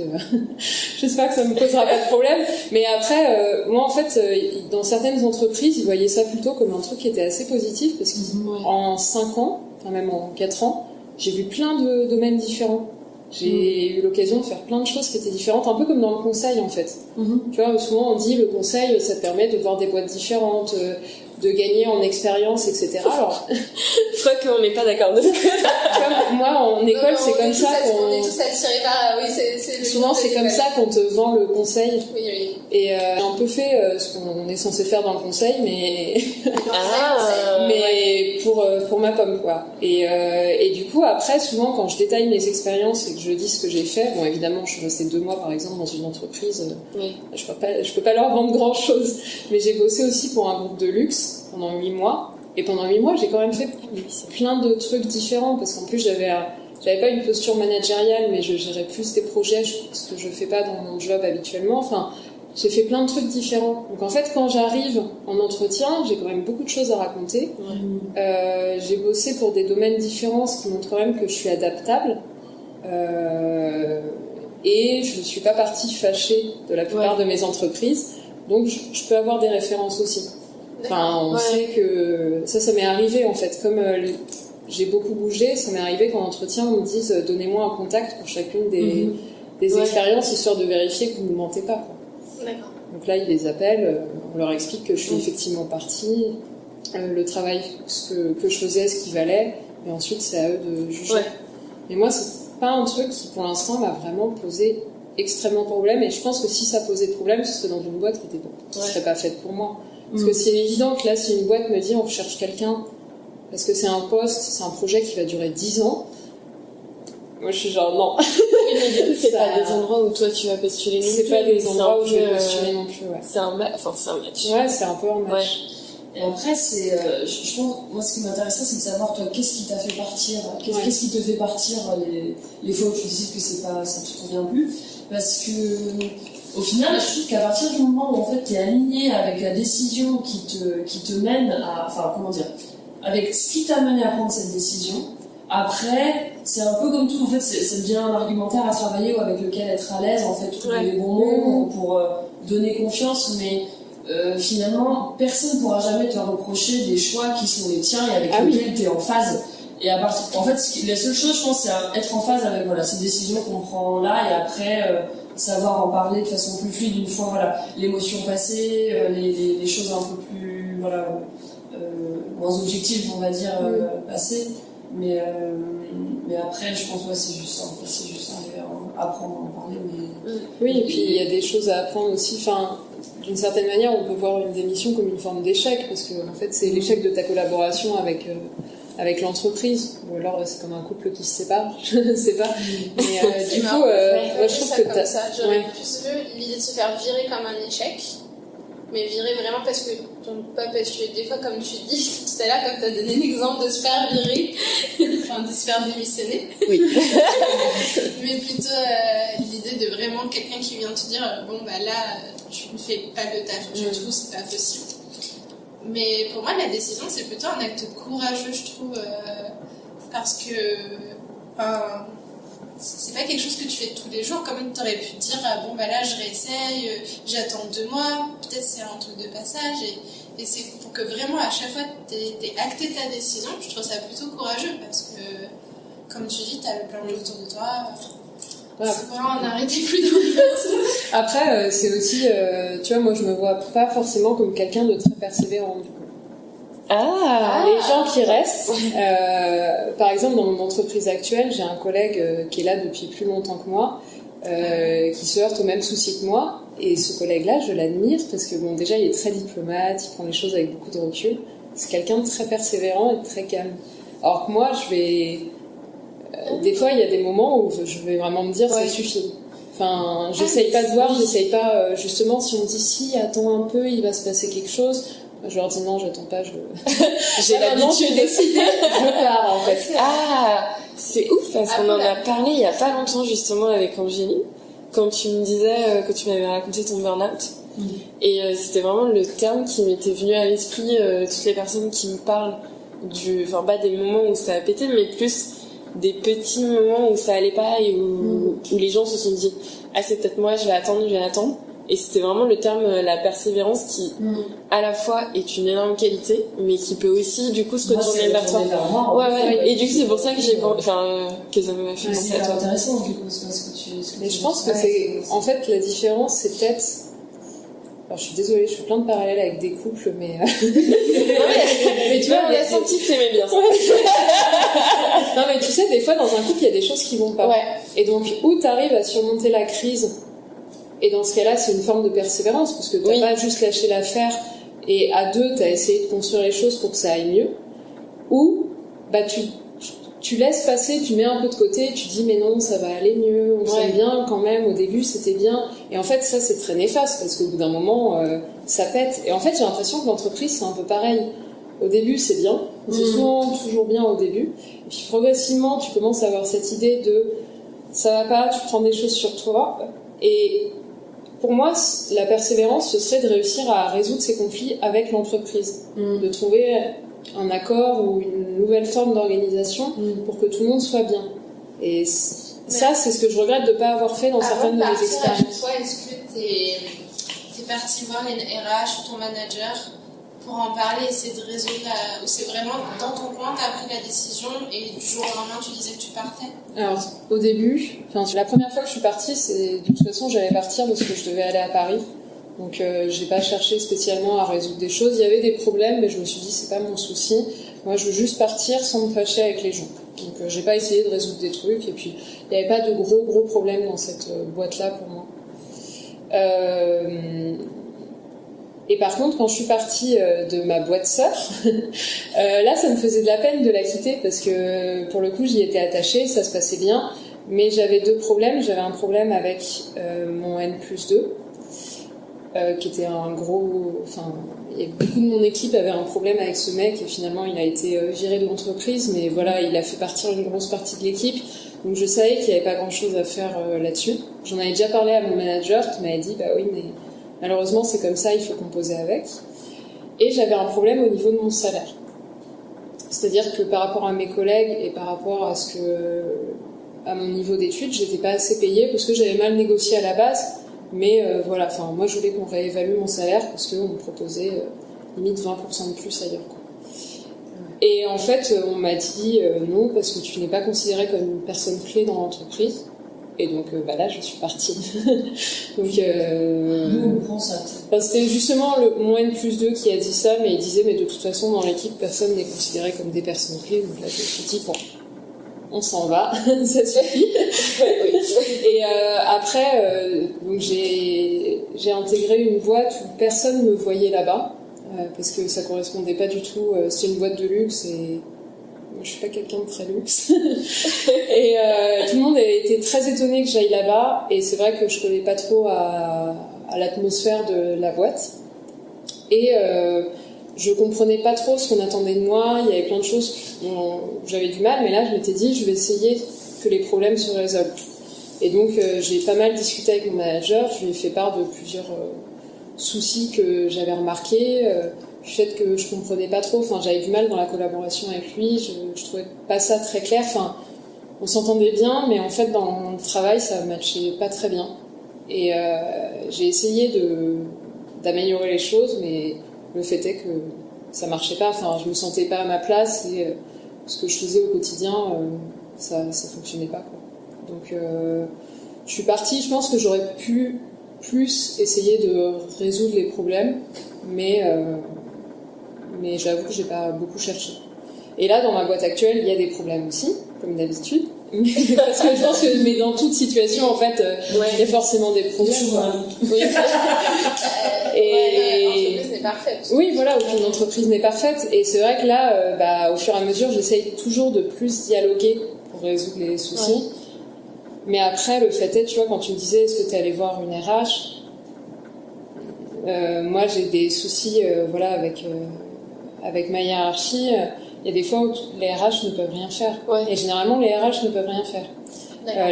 j'espère que ça me posera pas de problème, mais après moi en fait dans certaines entreprises ils voyaient ça plutôt comme un truc qui était assez positif, parce qu'en 5 ans, même en 4 ans, j'ai vu plein de domaines différents, j'ai eu l'occasion de faire plein de choses qui étaient différentes, un peu comme dans le conseil en fait. Tu vois, souvent on dit le conseil ça te permet de voir des boîtes différentes, de gagner en expérience, etc. Alors,
je crois qu'on n'est pas d'accord de ça.
Moi, en école, c'est comme ça qu'on...
On est tous attirés par... Oui,
souvent, c'est comme ça qu'on te vend le conseil.
Oui.
Et j'ai un peu fait ce qu'on est censé faire dans le conseil, mais... mais pour ma pomme, quoi. Et du coup, après, souvent, quand je détaille mes expériences et que je dis ce que j'ai fait, bon, évidemment, je suis restée 2 mois, par exemple, dans une entreprise. Je peux pas leur vendre grand-chose. Mais j'ai bossé aussi pour un groupe de luxe pendant 8 mois. Et pendant 8 mois, j'ai quand même fait plein de trucs différents, parce qu'en plus, j'avais pas une posture managériale, mais je gérais plus des projets, ce que je fais pas dans mon job habituellement. Enfin, j'ai fait plein de trucs différents. Donc en fait, quand j'arrive en entretien, j'ai quand même beaucoup de choses à raconter. J'ai bossé pour des domaines différents, ce qui montre quand même que je suis adaptable. Et je ne suis pas partie fâchée de la plupart de mes entreprises. Donc je peux avoir des références aussi. Enfin, on sait que ça m'est arrivé en fait. Comme j'ai beaucoup bougé, ça m'est arrivé qu'en entretien on me dise donnez-moi un contact pour chacune des expériences, histoire de vérifier que vous ne mentez pas, quoi.
D'accord.
Donc là ils les appellent, on leur explique que je suis effectivement partie, le travail que je faisais, ce qu'il valait, et ensuite c'est à eux de juger. Mais moi pas un truc qui, pour l'instant, m'a vraiment posé extrêmement problème. Et je pense que si ça posait problème, ce serait dans une boîte qui serait pas faite pour moi. Parce que c'est évident que là, si une boîte me dit on recherche quelqu'un parce que c'est un poste, c'est un projet qui va durer 10 ans, moi je suis genre non.
C'est pas des endroits où toi tu vas postuler non plus.
C'est pas des endroits où je vais postuler non plus, ouais.
C'est un match.
Ouais, c'est un peu un match.
Ouais. Et après, je pense, moi, ce qui m'intéresserait, c'est de savoir, toi, qu'est-ce qui t'a fait partir, qu'est-ce qui te fait partir les fois où tu décides que ça te convient plus. Parce que, au final, je trouve qu'à partir du moment où, en fait, t'es aligné avec la décision qui te mène à, enfin, comment dire, avec ce qui t'a mené à prendre cette décision, après, c'est un peu comme tout, en fait, c'est bien un argumentaire à travailler ou avec lequel être à l'aise, en fait, trouver les bons mots pour donner confiance, mais finalement, personne ne pourra jamais te reprocher des choix qui sont les tiens et avec lesquels tu es en phase. Et à partir, en fait, la seule chose, je pense, c'est être en phase avec ces décisions qu'on prend là et après savoir en parler de façon plus fluide une fois l'émotion passée, les choses un peu plus moins objectives, on va dire, passées. Mais après, je pense c'est juste ça. En fait, c'est juste apprendre à en parler.
Oui, et puis il y a des choses à apprendre aussi. Enfin, d'une certaine manière, on peut voir une démission comme une forme d'échec, parce que en fait, c'est l'échec de ta collaboration avec l'entreprise, ou alors c'est comme un couple qui se sépare, je ne sais pas. Mais du coup, moi je trouve que
comme ça, j'aurais plus vu l'idée de se faire virer comme un échec, mais virer vraiment parce que pas parce que des fois, comme tu dis tout à l'heure, comme tu as donné l'exemple de se faire virer, enfin de se faire démissionner.
Oui.
Mais plutôt l'idée de vraiment quelqu'un qui vient te dire bon bah là tu ne fais pas le taf du tout, c'est pas possible. Mais pour moi, la décision, c'est plutôt un acte courageux, je trouve, parce que c'est pas quelque chose que tu fais tous les jours. Comme tu aurais pu te dire, bon, bah là, je réessaye, j'attends 2 mois, peut-être c'est un truc de passage. Et c'est pour que vraiment, à chaque fois, t'aies acté ta décision, je trouve ça plutôt courageux, parce que, comme tu dis, t'as le plein de autour de toi. C'est vraiment, on n'arrêtait plus dans le
Après, c'est aussi, tu vois, moi je me vois pas forcément comme quelqu'un de très persévérant, du coup. Les gens qui restent, par exemple dans mon entreprise actuelle, j'ai un collègue qui est là depuis plus longtemps que moi, qui se heurte au même souci que moi, et ce collègue-là, je l'admire parce que bon, déjà il est très diplomate, il prend les choses avec beaucoup de recul, c'est quelqu'un de très persévérant et de très calme. Alors que moi, des fois, il y a des moments où je vais vraiment me dire ça suffit. Enfin, j'essaye pas de voir, j'essaye pas, justement, si on me dit si, attends un peu, il va se passer quelque chose, je leur dis non, j'attends pas, j'ai l'habitude de décider, je pars en fait.
C'est ouf parce qu'on en a parlé il y a pas longtemps justement avec Angéline, quand tu me disais que tu m'avais raconté ton burn-out. Et c'était vraiment le terme qui m'était venu à l'esprit, toutes les personnes qui me parlent pas des moments où ça a pété, mais plus des petits moments où ça allait pas et où les gens se sont dit c'est peut-être moi, je vais attendre. Et c'était vraiment le terme la persévérance qui à la fois est une énorme qualité mais qui peut aussi du coup se retourner vers toi. Et du coup c'est pour ça que que ça m'a fait penser à toi.
C'est intéressant du coup ce que tu
mais je pense que c'est en fait la différence, c'est peut-être, alors je suis désolée, je fais plein de parallèles avec des couples, mais
mais tu vois, on a senti que t'aimais bien ça.
Non mais tu sais, des fois dans un couple il y a des choses qui vont pas, et donc où t'arrives à surmonter la crise, et dans ce cas-là c'est une forme de persévérance parce que t'as pas juste lâché l'affaire et à deux t'as essayé de construire les choses pour que ça aille mieux, ou tu laisses passer, tu mets un peu de côté, tu dis mais non, ça va aller mieux, on s'aime bien quand même, au début c'était bien, et en fait ça c'est très néfaste parce qu'au bout d'un moment ça pète. Et en fait j'ai l'impression que l'entreprise c'est un peu pareil, au début c'est bien, c'est souvent toujours bien au début, et puis progressivement tu commences à avoir cette idée de ça va pas, tu prends des choses sur toi, et pour moi la persévérance ce serait de réussir à résoudre ces conflits avec l'entreprise, de trouver un accord ou une nouvelle forme d'organisation pour que tout le monde soit bien. Et ça, c'est ce que je regrette de ne pas avoir fait dans certaines de mes expériences.
Toi, est-ce que t'es parti voir les RH ou ton manager pour en parler, essayer de résoudre ou c'est vraiment dans ton coin, t'as pris la décision et du jour au lendemain, tu disais que tu partais?
Alors, au début, la première fois que je suis partie, de toute façon, j'allais partir parce que je devais aller à Paris. Donc j'ai pas cherché spécialement à résoudre des choses. Il y avait des problèmes, mais je me suis dit c'est pas mon souci. Moi je veux juste partir sans me fâcher avec les gens. Donc j'ai pas essayé de résoudre des trucs, et puis il n'y avait pas de gros problèmes dans cette boîte-là pour moi. Et par contre, quand je suis partie de ma boîte sœur, là, ça me faisait de la peine de la quitter parce que pour le coup, j'y étais attachée, ça se passait bien, mais j'avais 2 problèmes. J'avais un problème avec mon N+2, qui était un gros... Enfin, beaucoup de mon équipe avait un problème avec ce mec et finalement, il a été viré de l'entreprise, mais voilà, il a fait partir une grosse partie de l'équipe. Donc je savais qu'il n'y avait pas grand-chose à faire là-dessus. J'en avais déjà parlé à mon manager qui m'avait dit « Bah oui, mais... malheureusement, c'est comme ça, il faut composer avec. » Et j'avais un problème au niveau de mon salaire. C'est-à-dire que par rapport à mes collègues et par rapport à mon niveau d'études, j'étais pas assez payée parce que j'avais mal négocié à la base. Mais voilà, enfin, moi je voulais qu'on réévalue mon salaire parce qu'on me proposait limite 20% de plus ailleurs, quoi. Et en fait, on m'a dit non parce que tu n'es pas considérée comme une personne clé dans l'entreprise. Et donc là, je suis partie. Donc,
Nous, on prend ça.
C'était justement mon N+2 qui a dit ça, mais il disait, mais de toute façon, dans l'équipe, personne n'est considéré comme des personnes clés. Donc là, je me suis dit, bon, on s'en va, ça suffit. Et après, donc j'ai intégré une boîte où personne ne me voyait là-bas, parce que ça correspondait pas du tout. C'était une boîte de luxe et... Moi, je suis pas quelqu'un de très luxe. Et tout le monde a été très étonné que j'aille là-bas. Et c'est vrai que je connais pas trop à l'atmosphère de la boîte. Et je comprenais pas trop ce qu'on attendait de moi. Il y avait plein de choses où j'avais du mal. Mais là, je m'étais dit, je vais essayer que les problèmes se résolvent. Et donc, j'ai pas mal discuté avec mon manager. Je lui ai fait part de plusieurs soucis que j'avais remarqués. Du fait que je comprenais pas trop, enfin j'avais du mal dans la collaboration avec lui, je trouvais pas ça très clair, enfin on s'entendait bien, mais en fait dans le travail ça matchait pas très bien. Et j'ai essayé d'améliorer les choses, mais le fait est que ça marchait pas, enfin je me sentais pas à ma place et ce que je faisais au quotidien, ça fonctionnait pas, quoi. Donc je suis partie, je pense que j'aurais pu plus essayer de résoudre les problèmes, mais j'avoue que j'ai pas beaucoup cherché. Et là, dans ma boîte actuelle, il y a des problèmes aussi, comme d'habitude. Parce que je pense que, mais dans toute situation, en fait, il y a forcément des problèmes. Oui.
L'entreprise n'est parfaite.
Oui, voilà, aucune entreprise n'est parfaite. Et c'est vrai que là, au fur et à mesure, j'essaye toujours de plus dialoguer pour résoudre les soucis. Ouais. Mais après, le fait est, tu vois, quand tu me disais, est-ce que tu es allé voir une RH, moi, j'ai des soucis, voilà, avec ma hiérarchie. Il y a des fois où les RH ne peuvent rien faire. Ouais. Et généralement, les RH ne peuvent rien faire.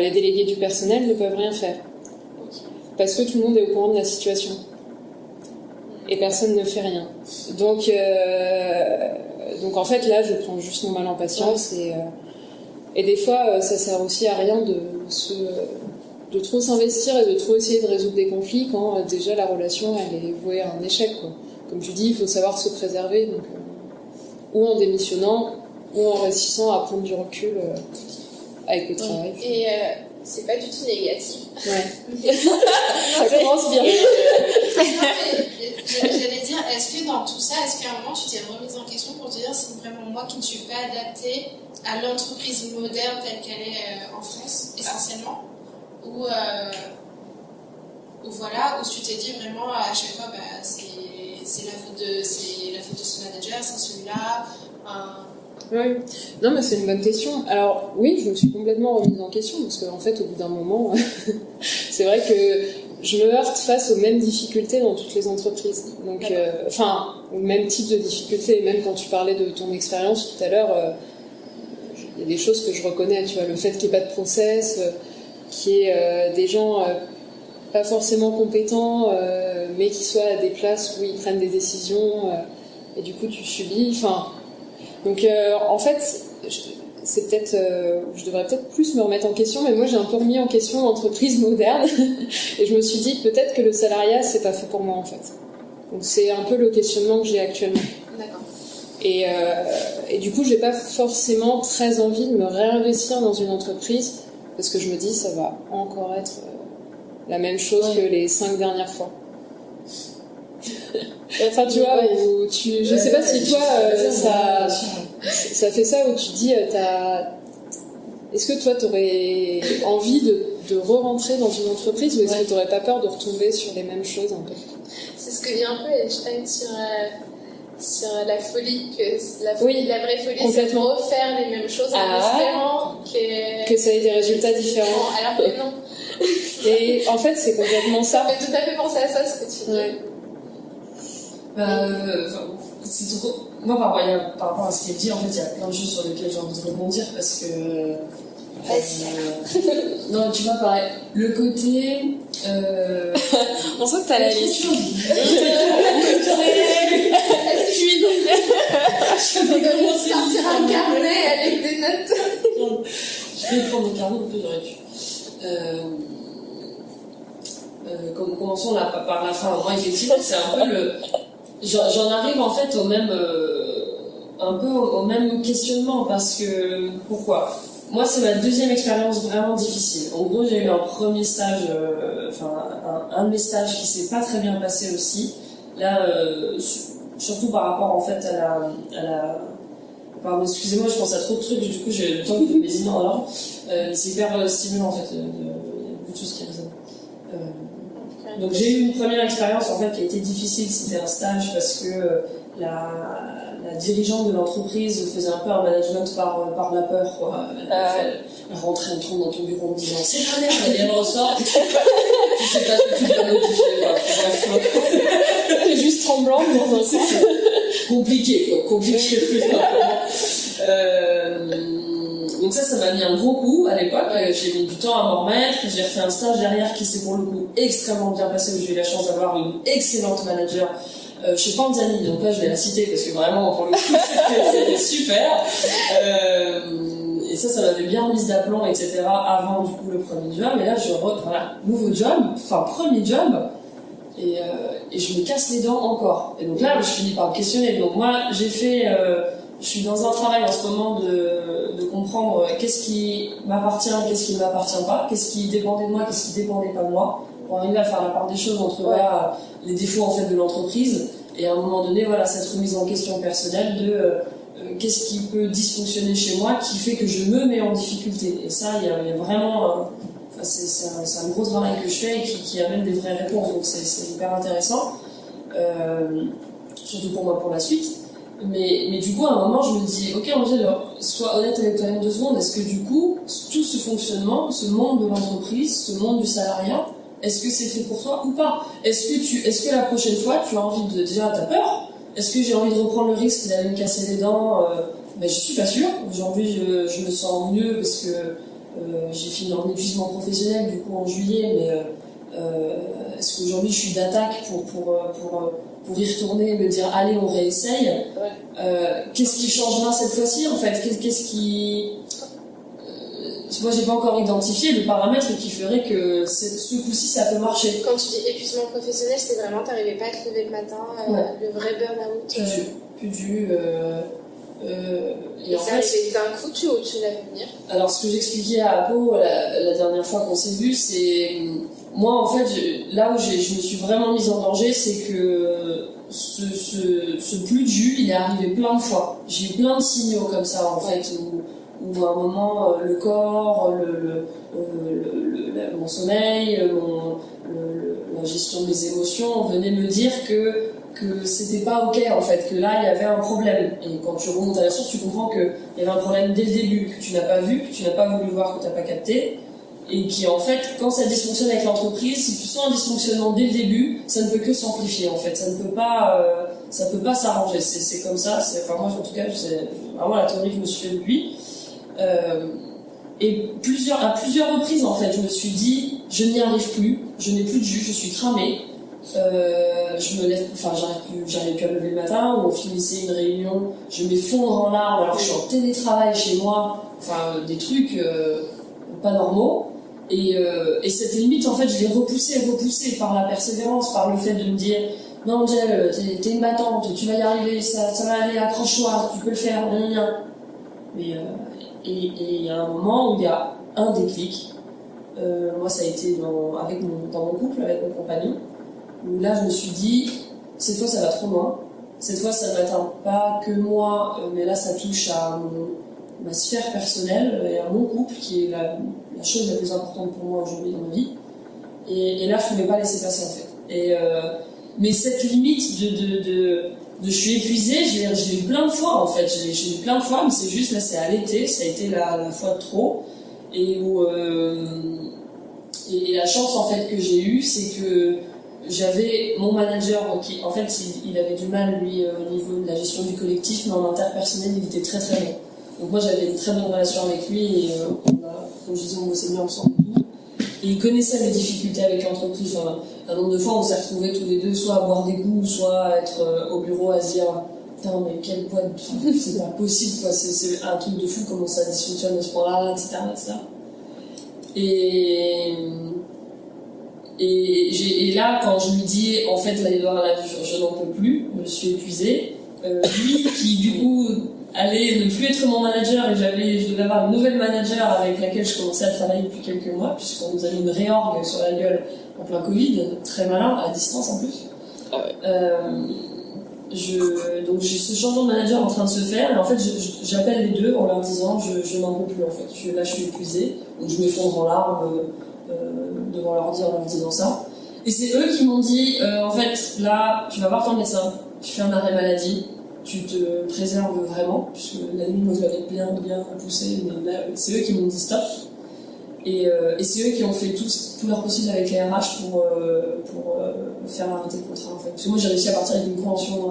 Les délégués du personnel ne peuvent rien faire. Okay. Parce que tout le monde est au courant de la situation. Et personne ne fait rien. Donc en fait, là, je prends juste mon mal en patience. Ouais. Et des fois, ça sert aussi à rien de trop s'investir et de trop essayer de résoudre des conflits quand déjà la relation, elle est vouée à un échec, quoi. Comme tu dis, il faut savoir se préserver. Donc, ou en démissionnant, ou en réussissant à prendre du recul avec le travail.
Et c'est pas du tout négatif.
Ouais. Ça commence bien.
J'allais dire, est-ce que dans tout ça, est-ce qu'à un moment tu t'es remise en question pour te dire c'est vraiment moi qui ne suis pas adaptée à l'entreprise moderne telle qu'elle est en France, essentiellement, ou voilà, où tu t'es dit vraiment à chaque fois c'est la faute de ce manager, c'est celui-là.
Oui, non mais c'est une bonne question. Alors oui, je me suis complètement remise en question parce qu'en fait au bout d'un moment, c'est vrai que je me heurte face aux mêmes difficultés dans toutes les entreprises. Donc, au même type de difficultés. Même quand tu parlais de ton expérience tout à l'heure, il y a des choses que je reconnais. Tu vois, le fait qu'il n'y ait pas de process, qu'il y ait des gens pas forcément compétents, mais qui soient à des places où ils prennent des décisions, et du coup tu subis. Enfin, donc en fait, c'est peut-être, je devrais peut-être plus me remettre en question, mais moi j'ai un peu remis en question l'entreprise moderne, et je me suis dit peut-être que le salariat c'est pas fait pour moi en fait. Donc c'est un peu le questionnement que j'ai actuellement.
D'accord.
Et du coup j'ai pas forcément très envie de me réinvestir dans une entreprise parce que je me dis ça va encore être la même chose que les 5 dernières fois. Enfin, tu vois, je sais pas si toi, ça fait ça où tu dis, Est-ce que toi, t'aurais envie de re-rentrer dans une entreprise ou est-ce que t'aurais pas peur de retomber sur les mêmes choses un peu?
C'est ce que dit un peu Einstein sur la folie, que la vraie folie, c'est de refaire les mêmes choses en espérant
que ça ait des résultats différents.
Alors que non.
Et en fait, c'est complètement ça.
Ça fait tout à fait penser à ça, ce que tu dis.
C'est trop... Moi, par rapport à ce qu'elle dit, en fait, il y a plein de choses sur lesquelles j'ai envie de rebondir parce que... non, tu vois, pareil, le côté...
On sent que t'as la liste.
Je vais sortir un carnet avec des notes.
Je vais prendre mon carnet, peut-être j'aurais dû. Commençons là, par la fin. Moi, effectivement, c'est un peu le... J'en arrive en fait au même... un peu au même questionnement parce que... Pourquoi ? Moi, c'est ma deuxième expérience vraiment difficile. En gros, j'ai eu un premier stage, un de mes stages qui s'est pas très bien passé aussi. Là, surtout par rapport en fait à la... Pardon, excusez-moi, je pense à trop de trucs, du coup j'ai le temps de mes idées en ordre. C'est hyper stimulant en fait, il y a beaucoup de choses qui résonnent. Donc j'ai eu une première expérience en fait qui a été difficile, c'était un stage parce que la dirigeante de l'entreprise faisait un peu un management par la peur, quoi. Elle rentrait en trompe dans ton bureau en disant c'est la merde, et elle ressort, tu sais pas ce que tu dois modifier, quoi. Bref,
T'es juste tremblante dans un sens.
compliqué plus simplement. Donc ça m'a mis un gros coup à l'époque. J'ai mis du temps à m'en remettre. J'ai refait un stage derrière qui s'est pour le coup extrêmement bien passé, où j'ai eu la chance d'avoir une excellente manager chez Panzani, donc là je vais la citer parce que vraiment pour le coup c'était super. Et ça m'avait bien remise d'aplomb, etc. avant du coup le premier job. Et là nouveau job, premier job. Et je me casse les dents encore. Et donc là, je finis par me questionner. Donc moi, je suis dans un travail en ce moment de comprendre qu'est-ce qui m'appartient, qu'est-ce qui ne m'appartient pas, qu'est-ce qui dépendait de moi, qu'est-ce qui dépendait pas de moi, pour arriver à faire la part des choses entre les défauts en fait de l'entreprise et à un moment donné, cette remise en question personnelle de qu'est-ce qui peut dysfonctionner chez moi, qui fait que je me mets en difficulté. Et ça, il y a vraiment... c'est un gros travail que je fais et qui amène des vraies réponses, donc c'est hyper intéressant, surtout pour moi pour la suite. Mais du coup, à un moment, je me dis, ok Angèle, sois honnête avec toi-même 2 secondes, est-ce que du coup, tout ce fonctionnement, ce monde de l'entreprise, ce monde du salariat, est-ce que c'est fait pour toi ou pas? Est-ce que la prochaine fois, tu as envie de dire, t'as peur? Est-ce que j'ai envie de reprendre le risque d'aller me casser les dents? Je suis pas sûre. Aujourd'hui, je me sens mieux parce que j'ai fini en épuisement professionnel du coup en juillet, mais est-ce qu'aujourd'hui je suis d'attaque pour y retourner et me dire allez on réessaye? Qu'est-ce qui changera cette fois-ci en fait? Qu'est-ce qui... moi j'ai pas encore identifié le paramètre qui ferait que ce coup-ci ça peut marcher.
Quand tu dis épuisement professionnel, c'est vraiment t'arrivais pas à te lever le matin, le vrai burn-out.
Plus du
et en fait, c'est d'un coup tu l'as vu venir.
Alors ce que j'expliquais à Apo la dernière fois qu'on s'est vu, c'est moi en fait là où je me suis vraiment mise en danger, c'est que ce plus de jus il est arrivé plein de fois. J'ai eu plein de signaux comme ça en fait où à un moment le corps, mon sommeil, la gestion de mes émotions venait me dire que c'était pas ok en fait, que là il y avait un problème. Et quand tu remontes à la source, tu comprends qu'il y avait un problème dès le début, que tu n'as pas vu, que tu n'as pas voulu voir, que tu n'as pas capté, et qui en fait, quand ça dysfonctionne avec l'entreprise, si tu sens un dysfonctionnement dès le début, ça ne peut que s'amplifier en fait, ça peut pas s'arranger, c'est comme ça, moi en tout cas, c'est vraiment la théorie que je me suis fait depuis. Et à plusieurs reprises en fait, je me suis dit, je n'y arrive plus, je n'ai plus de jus, je suis cramée. Je me lève, j'arrive plus à me lever le matin, où on finissait une réunion, je m'effondre en larmes alors que je suis en télétravail chez moi, des trucs pas normaux. Et cette limite, en fait, je l'ai repoussée par la persévérance, par le fait de me dire non, Angèle, t'es une battante, tu vas y arriver, ça va aller, accroche-toi, tu peux le faire, Mais il y a un moment où il y a un déclic. Moi, ça a été dans mon couple, avec mon compagnon, où là, je me suis dit, cette fois, ça va trop loin. Cette fois, ça ne m'atteint pas que moi, mais là, ça touche à ma sphère personnelle et à mon couple, qui est la chose la plus importante pour moi aujourd'hui dans ma vie. Et là, je ne pouvais pas laisser passer, en fait. Mais cette limite de je suis épuisée, je l'ai eu plein de fois, en fait. Je l'ai eu plein de fois, mais c'est juste, là, c'est à l'été, ça a été la fois de trop. Et la chance, en fait, que j'ai eue, c'est que j'avais mon manager qui, en fait, il avait du mal, lui, au niveau de la gestion du collectif, mais en interpersonnel, il était très très bon. Donc moi, j'avais une très bonne relation avec lui et comme je disais, on bossait bien ensemble et tout. Et il connaissait les difficultés avec l'entreprise. Enfin, un nombre de fois, on s'est retrouvés tous les deux, soit à boire des coups, soit à être au bureau à se dire putain, mais quelle boîte, c'est pas possible, quoi. C'est un truc de fou, comment ça dysfonctionne à ce point-là, etc. Et là, quand je lui dis, en fait, là, Edouard, là, je n'en peux plus, je suis épuisée, lui, qui du coup allait ne plus être mon manager, et je devais avoir une nouvelle manager avec laquelle je commençais à travailler depuis quelques mois, puisqu'on nous avait une réorgue sur la gueule en plein Covid, très malin, à distance en plus.
Ah ouais.
Donc j'ai ce changement de manager en train de se faire, et en fait j'appelle les deux en leur disant je n'en peux plus, en fait. Là je suis épuisée, donc je m'effondre en larmes devant leur disant ça. Et c'est eux qui m'ont dit en fait là tu vas voir ton médecin, tu fais un arrêt maladie, tu te préserves vraiment, puisque la nuit moi je l'avais bien poussé, mais là, c'est eux qui m'ont dit stop. Et c'est eux qui ont fait tout leur possible avec les RH pour faire arrêter le contrat, en fait. Parce que moi j'ai réussi à partir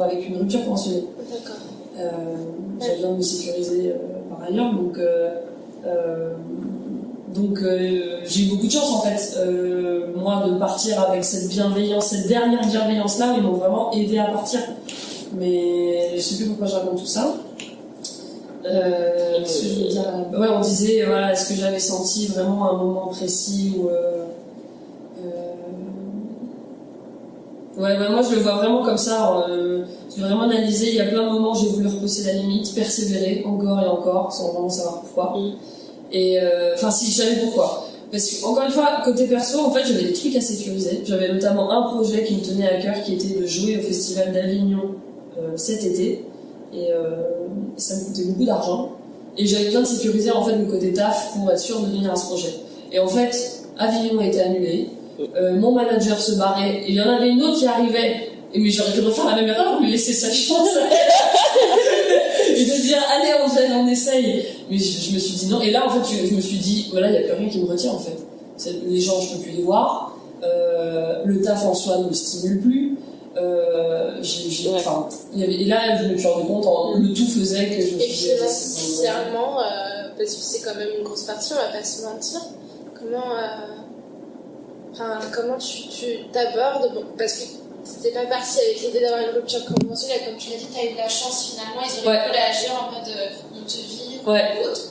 avec une rupture conventionnelle.
D'accord.
J'ai besoin de me sécuriser par ailleurs, donc j'ai eu beaucoup de chance, en fait, moi, de partir avec cette dernière bienveillance là, ils m'ont vraiment aidé à partir. Mais je sais plus pourquoi je raconte tout ça. Qu'est-ce que je veux dire? Ouais, on disait, voilà, est-ce que j'avais senti vraiment un moment précis où ouais, moi je le vois vraiment comme ça. J'ai vraiment analysé, il y a plein de moments où j'ai voulu repousser la limite, persévérer encore et encore, sans vraiment savoir pourquoi. Et enfin, si je savais pourquoi. Parce que, encore une fois, côté perso, en fait, j'avais des trucs à sécuriser. J'avais notamment un projet qui me tenait à cœur, qui était de jouer au Festival d'Avignon cet été. Et ça me coûtait beaucoup d'argent. Et j'avais besoin de sécuriser, en fait, le côté taf pour être sûr de venir à ce projet. Et en fait, Avignon a été annulé. Mon manager se barrait. Et il y en avait une autre qui arrivait. Mais j'aurais pu refaire la même erreur, lui laisser sa chance. Et de dire, allez, on essaye. Mais je me suis dit non. Et là, en fait, je me suis dit, voilà, il n'y a plus rien qui me retient, en fait. Les gens, je ne peux plus les voir. Le taf en soi ne me stimule plus. Enfin, et là, je me suis rendu compte, le tout faisait que je me suis dit.
Et financièrement, parce que c'est quand même une grosse partie, on va pas se mentir. Comment tu t'abordes, parce que t'es pas parti avec l'idée d'avoir une rupture conventionnelle, comme tu l'as dit, t'as eu de la chance finalement, ils auraient pu réagir en mode on te vire ou autre.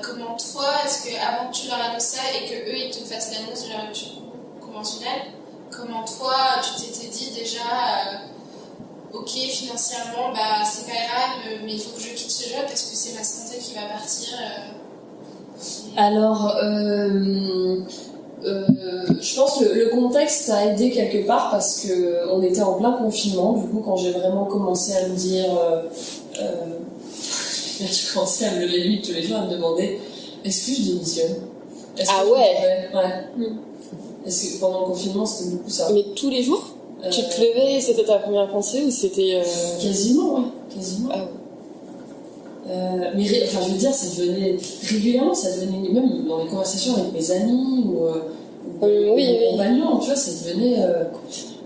Comment toi, est-ce que avant que tu leur annonces ça et que eux ils te fassent l'annonce de la rupture conventionnelle, comment toi tu t'étais dit déjà ok, financièrement c'est pas grave, mais il faut que je quitte ce job parce que c'est ma santé qui va partir.
Alors je pense que le contexte a aidé quelque part parce que on était en plein confinement. Du coup, quand j'ai vraiment commencé à me dire, j'ai commencé à me lever nuit tous les jours à me demander est-ce que je démissionne? Ouais. Est-ce que pendant le confinement c'était beaucoup ça?
Mais tous les jours? Tu te levais, c'était ta première pensée ou c'était
Quasiment, ouais. Quasiment.
Ah ouais.
Mais enfin, je veux dire, ça devenait régulièrement, ça devenait même dans les conversations avec mes amis ou mon compagnon, tu vois, ça devenait.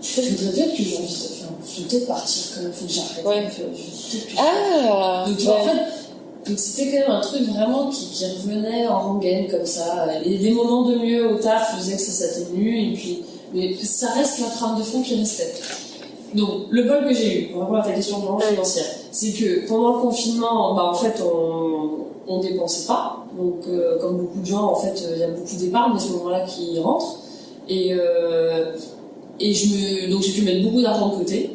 Je voudrais peut-être que je vais peut-être partir quand même, faut que j'arrête.
Ouais.
Je vais peut-être donc tu vois, en fait, donc c'était quand même un truc vraiment qui revenait en rengaine comme ça. Et les moments de mieux au taf faisaient que ça s'atténue, et puis. Mais ça reste la trame de fond qui restait. Donc, le bol que j'ai eu, pour répondre à ta question vraiment financière, c'est que pendant le confinement, en fait, on dépensait pas. Donc, comme beaucoup de gens, en fait, il y a beaucoup d'épargne à ce moment-là qui rentrent. Donc j'ai pu mettre beaucoup d'argent de côté.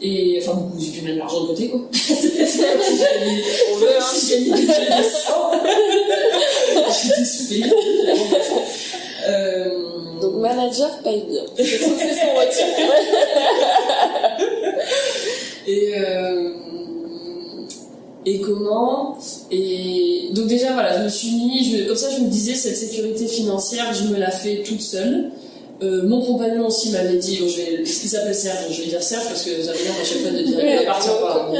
Et, enfin, j'ai pu mettre de l'argent de côté, quoi.
On veut, hein.
J'étais sous-payée.
Donc manager paye bien. C'est ce qu'on retient.
et comment. Et donc déjà voilà, je me suis mis, comme ça je me disais, cette sécurité financière, je me la fais toute seule. Mon compagnon aussi m'avait dit, il s'appelle Serge, je vais dire Serge parce que ça veut dire à chaque fois de dire il appartient pas.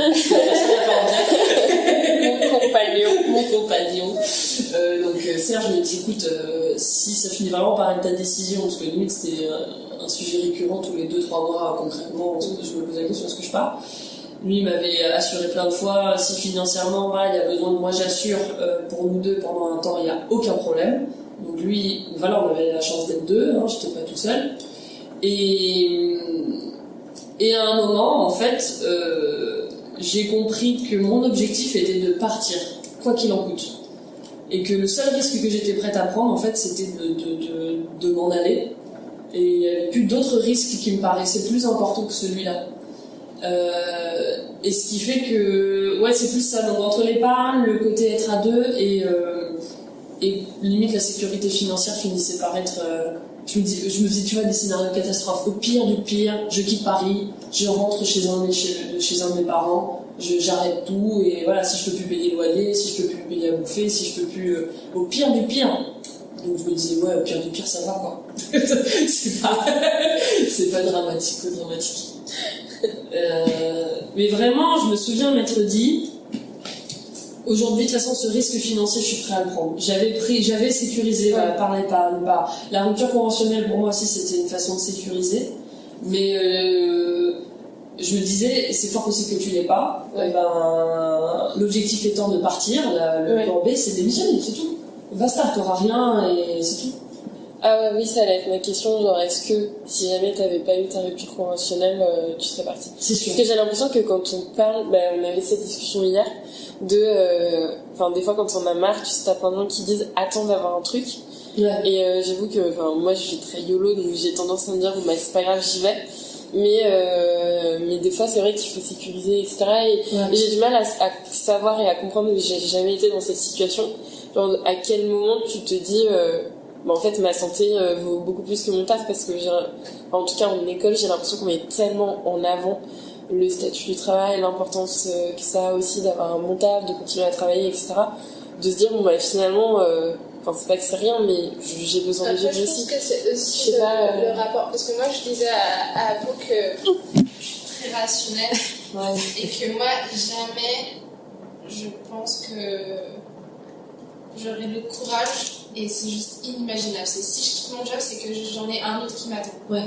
Mon compagnon. Donc Serge me dit, écoute, si ça finit vraiment par être ta décision, parce que limite c'était un sujet récurrent tous les 2-3 mois concrètement, je me posais la question, est-ce que je pars? Lui il m'avait assuré plein de fois, si financièrement il y a besoin de moi, j'assure pour nous deux pendant un temps, il n'y a aucun problème. Donc lui, voilà, on avait la chance d'être deux, hein, j'étais pas tout seul. Et à un moment, en fait, j'ai compris que mon objectif était de partir, quoi qu'il en coûte. Et que le seul risque que j'étais prête à prendre, en fait, c'était de m'en aller. Et il n'y avait plus d'autres risques qui me paraissaient plus importants que celui-là. Et ce qui fait que, ouais, c'est plus ça. Donc entre l'épargne, le côté être à deux et limite la sécurité financière finissait par être je me faisais tu vois des scénarios de catastrophe. Au pire du pire, je quitte Paris, je rentre chez un de mes parents, j'arrête tout et voilà, si je peux plus payer le loyer, si je peux plus payer à bouffer, si je peux plus au pire du pire. Donc je me disais ouais, au pire du pire ça va quoi. c'est pas dramatique. Mais vraiment, je me souviens m'être dit, aujourd'hui, de toute façon, ce risque financier, je suis prêt à le prendre. J'avais sécurisé par l'épargne, par la rupture conventionnelle. Pour moi aussi, c'était une façon de sécuriser. Mais je me disais, c'est fort possible que tu l'aies pas. Ouais. L'objectif étant de partir, le plan B, c'est démissionner, c'est tout. Basta, t'auras rien et c'est tout.
Ah ouais, oui, ça allait être ma question, genre est-ce que si jamais t'avais pas eu ta rupture conventionnelle, tu serais partie?
C'est sûr.
Parce que j'ai l'impression que quand on parle, on avait cette discussion hier, des fois quand on a marre, tu sais, t'as plein de gens qui disent attends d'avoir un truc. Ouais. Et j'avoue que, moi je suis très YOLO, donc j'ai tendance à me dire c'est pas grave, j'y vais. Mais des fois c'est vrai qu'il faut sécuriser, etc. Et j'ai du mal à savoir et à comprendre, j'ai jamais été dans cette situation. Genre, à quel moment tu te dis en fait ma santé vaut beaucoup plus que mon taf, parce que en tout cas en école j'ai l'impression qu'on met tellement en avant le statut du travail, l'importance que ça a aussi d'avoir un bon taf, de continuer à travailler, etc. De se dire finalement c'est pas que c'est rien, mais j'ai besoin de vivre aussi.
Je pense que c'est aussi le rapport, parce que moi je disais à vous que je suis très rationnelle et que moi jamais je pense que j'aurais le courage, et c'est juste inimaginable. C'est si je quitte mon job, c'est que j'en ai un autre qui m'attend. Ouais.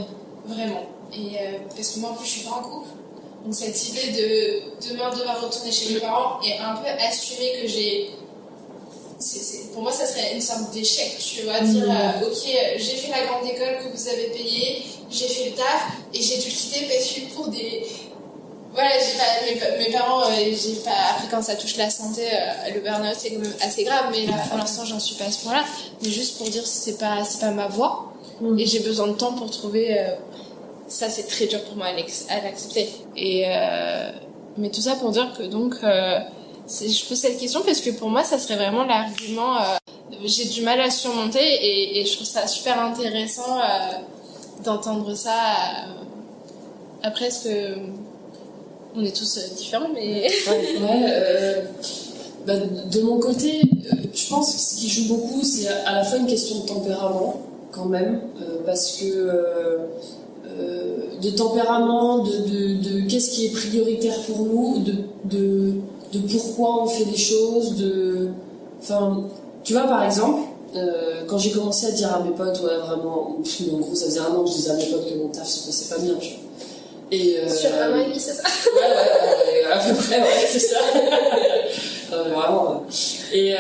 Vraiment. Et parce que moi en plus je suis pas en couple, donc cette idée de demain devoir retourner chez mes parents et un peu assumer que pour moi ça serait une sorte d'échec, tu vois, dire ok, j'ai fait la grande école que vous avez payée, j'ai fait le taf et j'ai dû le quitter parce que pour des j'ai pas mes parents, j'ai pas, après quand ça touche la santé, le burn-out c'est quand même assez grave, mais là pour l'instant j'en suis pas à ce point-là, mais juste pour dire c'est pas ma voie et j'ai besoin de temps pour trouver ça. C'est très dur pour moi à l'accepter, et mais tout ça pour dire que donc je pose cette question parce que pour moi ça serait vraiment l'argument j'ai du mal à surmonter, et je trouve ça super intéressant d'entendre ça après, ce que on est tous différents, mais
de mon côté, je pense que ce qui joue beaucoup, c'est à la fois une question de tempérament quand même, parce que de tempérament, de qu'est-ce qui est prioritaire pour nous, de pourquoi on fait les choses, tu vois, par exemple, quand j'ai commencé à dire à mes potes, vraiment, en gros ça faisait un an que je disais à mes potes que mon taf se passait pas bien, tu vois. Et
sur un an et demi, c'est ça?
Ouais, à peu près, c'est ça. Vraiment. Et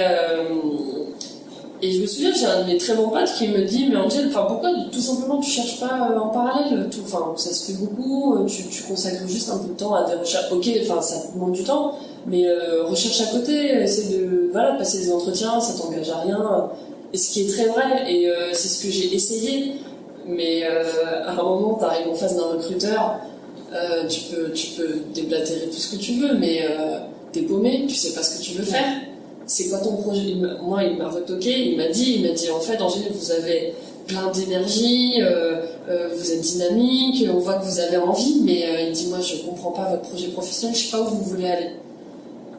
je me souviens, j'ai un de mes très bons potes qui me dit, mais Angel, pourquoi tout simplement tu cherches pas en parallèle tout, ça se fait beaucoup, tu consacres juste un peu de temps à des recherches. Ok, ça te demande du temps, mais recherche à côté, essaie de passer des entretiens, ça t'engage à rien. Et ce qui est très vrai, et c'est ce que j'ai essayé, mais à un moment, t'arrives en face d'un recruteur. Tu peux déblatérer tout ce que tu veux, mais t'es paumé, tu sais pas ce que tu veux faire. C'est quoi ton projet? Moi, il m'a retoqué, il m'a dit en fait, Angélique, vous avez plein d'énergie, vous êtes dynamique, on voit que vous avez envie, mais il dit moi, je comprends pas votre projet professionnel, je sais pas où vous voulez aller.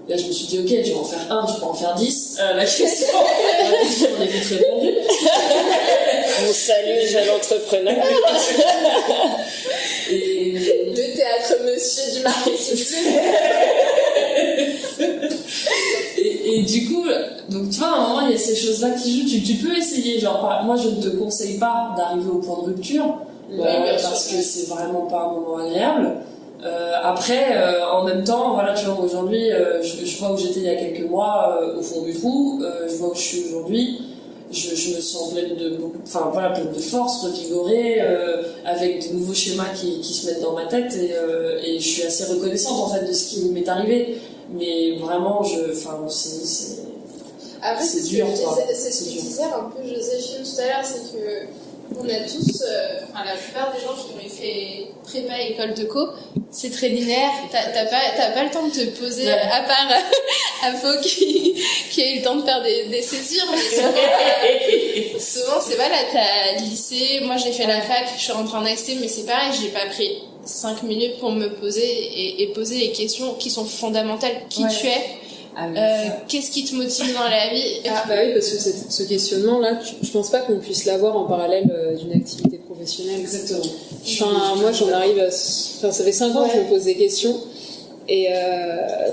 Là, je me suis dit, ok, je vais en faire 1, je peux en faire 10. La question, on est vite répondu.
On salue jeune entrepreneur.
Et...
Le théâtre monsieur du marketing.
Et du coup, donc tu vois, à un moment, il y a ces choses-là qui jouent. Tu peux essayer. Genre, moi, je ne te conseille pas d'arriver au point de rupture, parce que c'est vraiment pas un moment agréable. Après, en même temps, voilà, tu vois, aujourd'hui, je vois où j'étais il y a quelques mois au fond du trou. Je vois où je suis aujourd'hui. Je me sens pleine de pleine de force, revigorée, avec de nouveaux schémas qui se mettent dans ma tête, et je suis assez reconnaissante en fait de ce qui m'est arrivé. Mais vraiment,
Après,
c'est dur, quoi.
C'est ce que disait un peu Joséphine tout à l'heure, c'est que on a tous, la plupart des gens qui ont fait prépa école de co, c'est très linéaire. T'as pas le temps de te poser, à part Afo qui a eu le temps de faire des césures. Mais souvent c'est voilà, t'as lycée, moi j'ai fait la fac, je suis rentrée en AST, mais c'est pareil, j'ai pas pris 5 minutes pour me poser et poser les questions qui sont fondamentales. Qui tu es? Qu'est-ce qui te motive dans la vie?
Bah oui, parce que ce questionnement-là, je pense pas qu'on puisse l'avoir en parallèle d'une activité professionnelle.
Exactement.
Moi, j'en arrive à... ça fait 5 ans que je me pose des questions. Et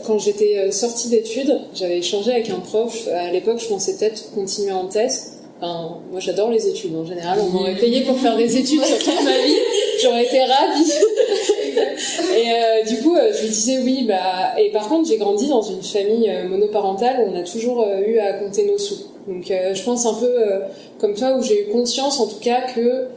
quand j'étais sortie d'études, j'avais échangé avec un prof. À l'époque, je pensais peut-être continuer en thèse. Enfin, moi, j'adore les études. En général, on m'aurait payé pour faire des études sur toute ma vie. J'aurais été ravie. Et du coup, je lui disais oui. Et par contre, j'ai grandi dans une famille monoparentale où on a toujours eu à compter nos sous. Donc, je pense un peu comme toi, où j'ai eu conscience, en tout cas, que...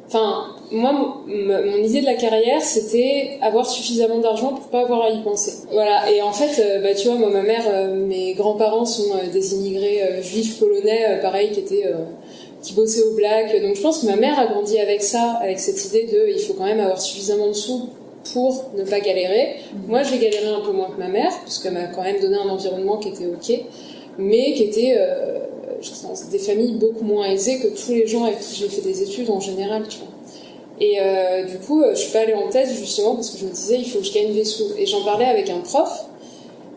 Enfin, moi, mon idée de la carrière, c'était avoir suffisamment d'argent pour pas avoir à y penser. Voilà. Et en fait, tu vois, moi, ma mère, mes grands-parents sont des immigrés juifs polonais, pareil, qui bossaient au black. Donc, je pense que ma mère a grandi avec ça, avec cette idée il faut quand même avoir suffisamment de sous pour ne pas galérer. Moi, j'ai galéré un peu moins que ma mère, parce qu'elle m'a quand même donné un environnement qui était ok, mais qui était des familles beaucoup moins aisées que tous les gens avec qui j'ai fait des études en général, tu vois. Et du coup, je suis pas allée en thèse justement parce que je me disais il faut que je gagne des sous. Et j'en parlais avec un prof,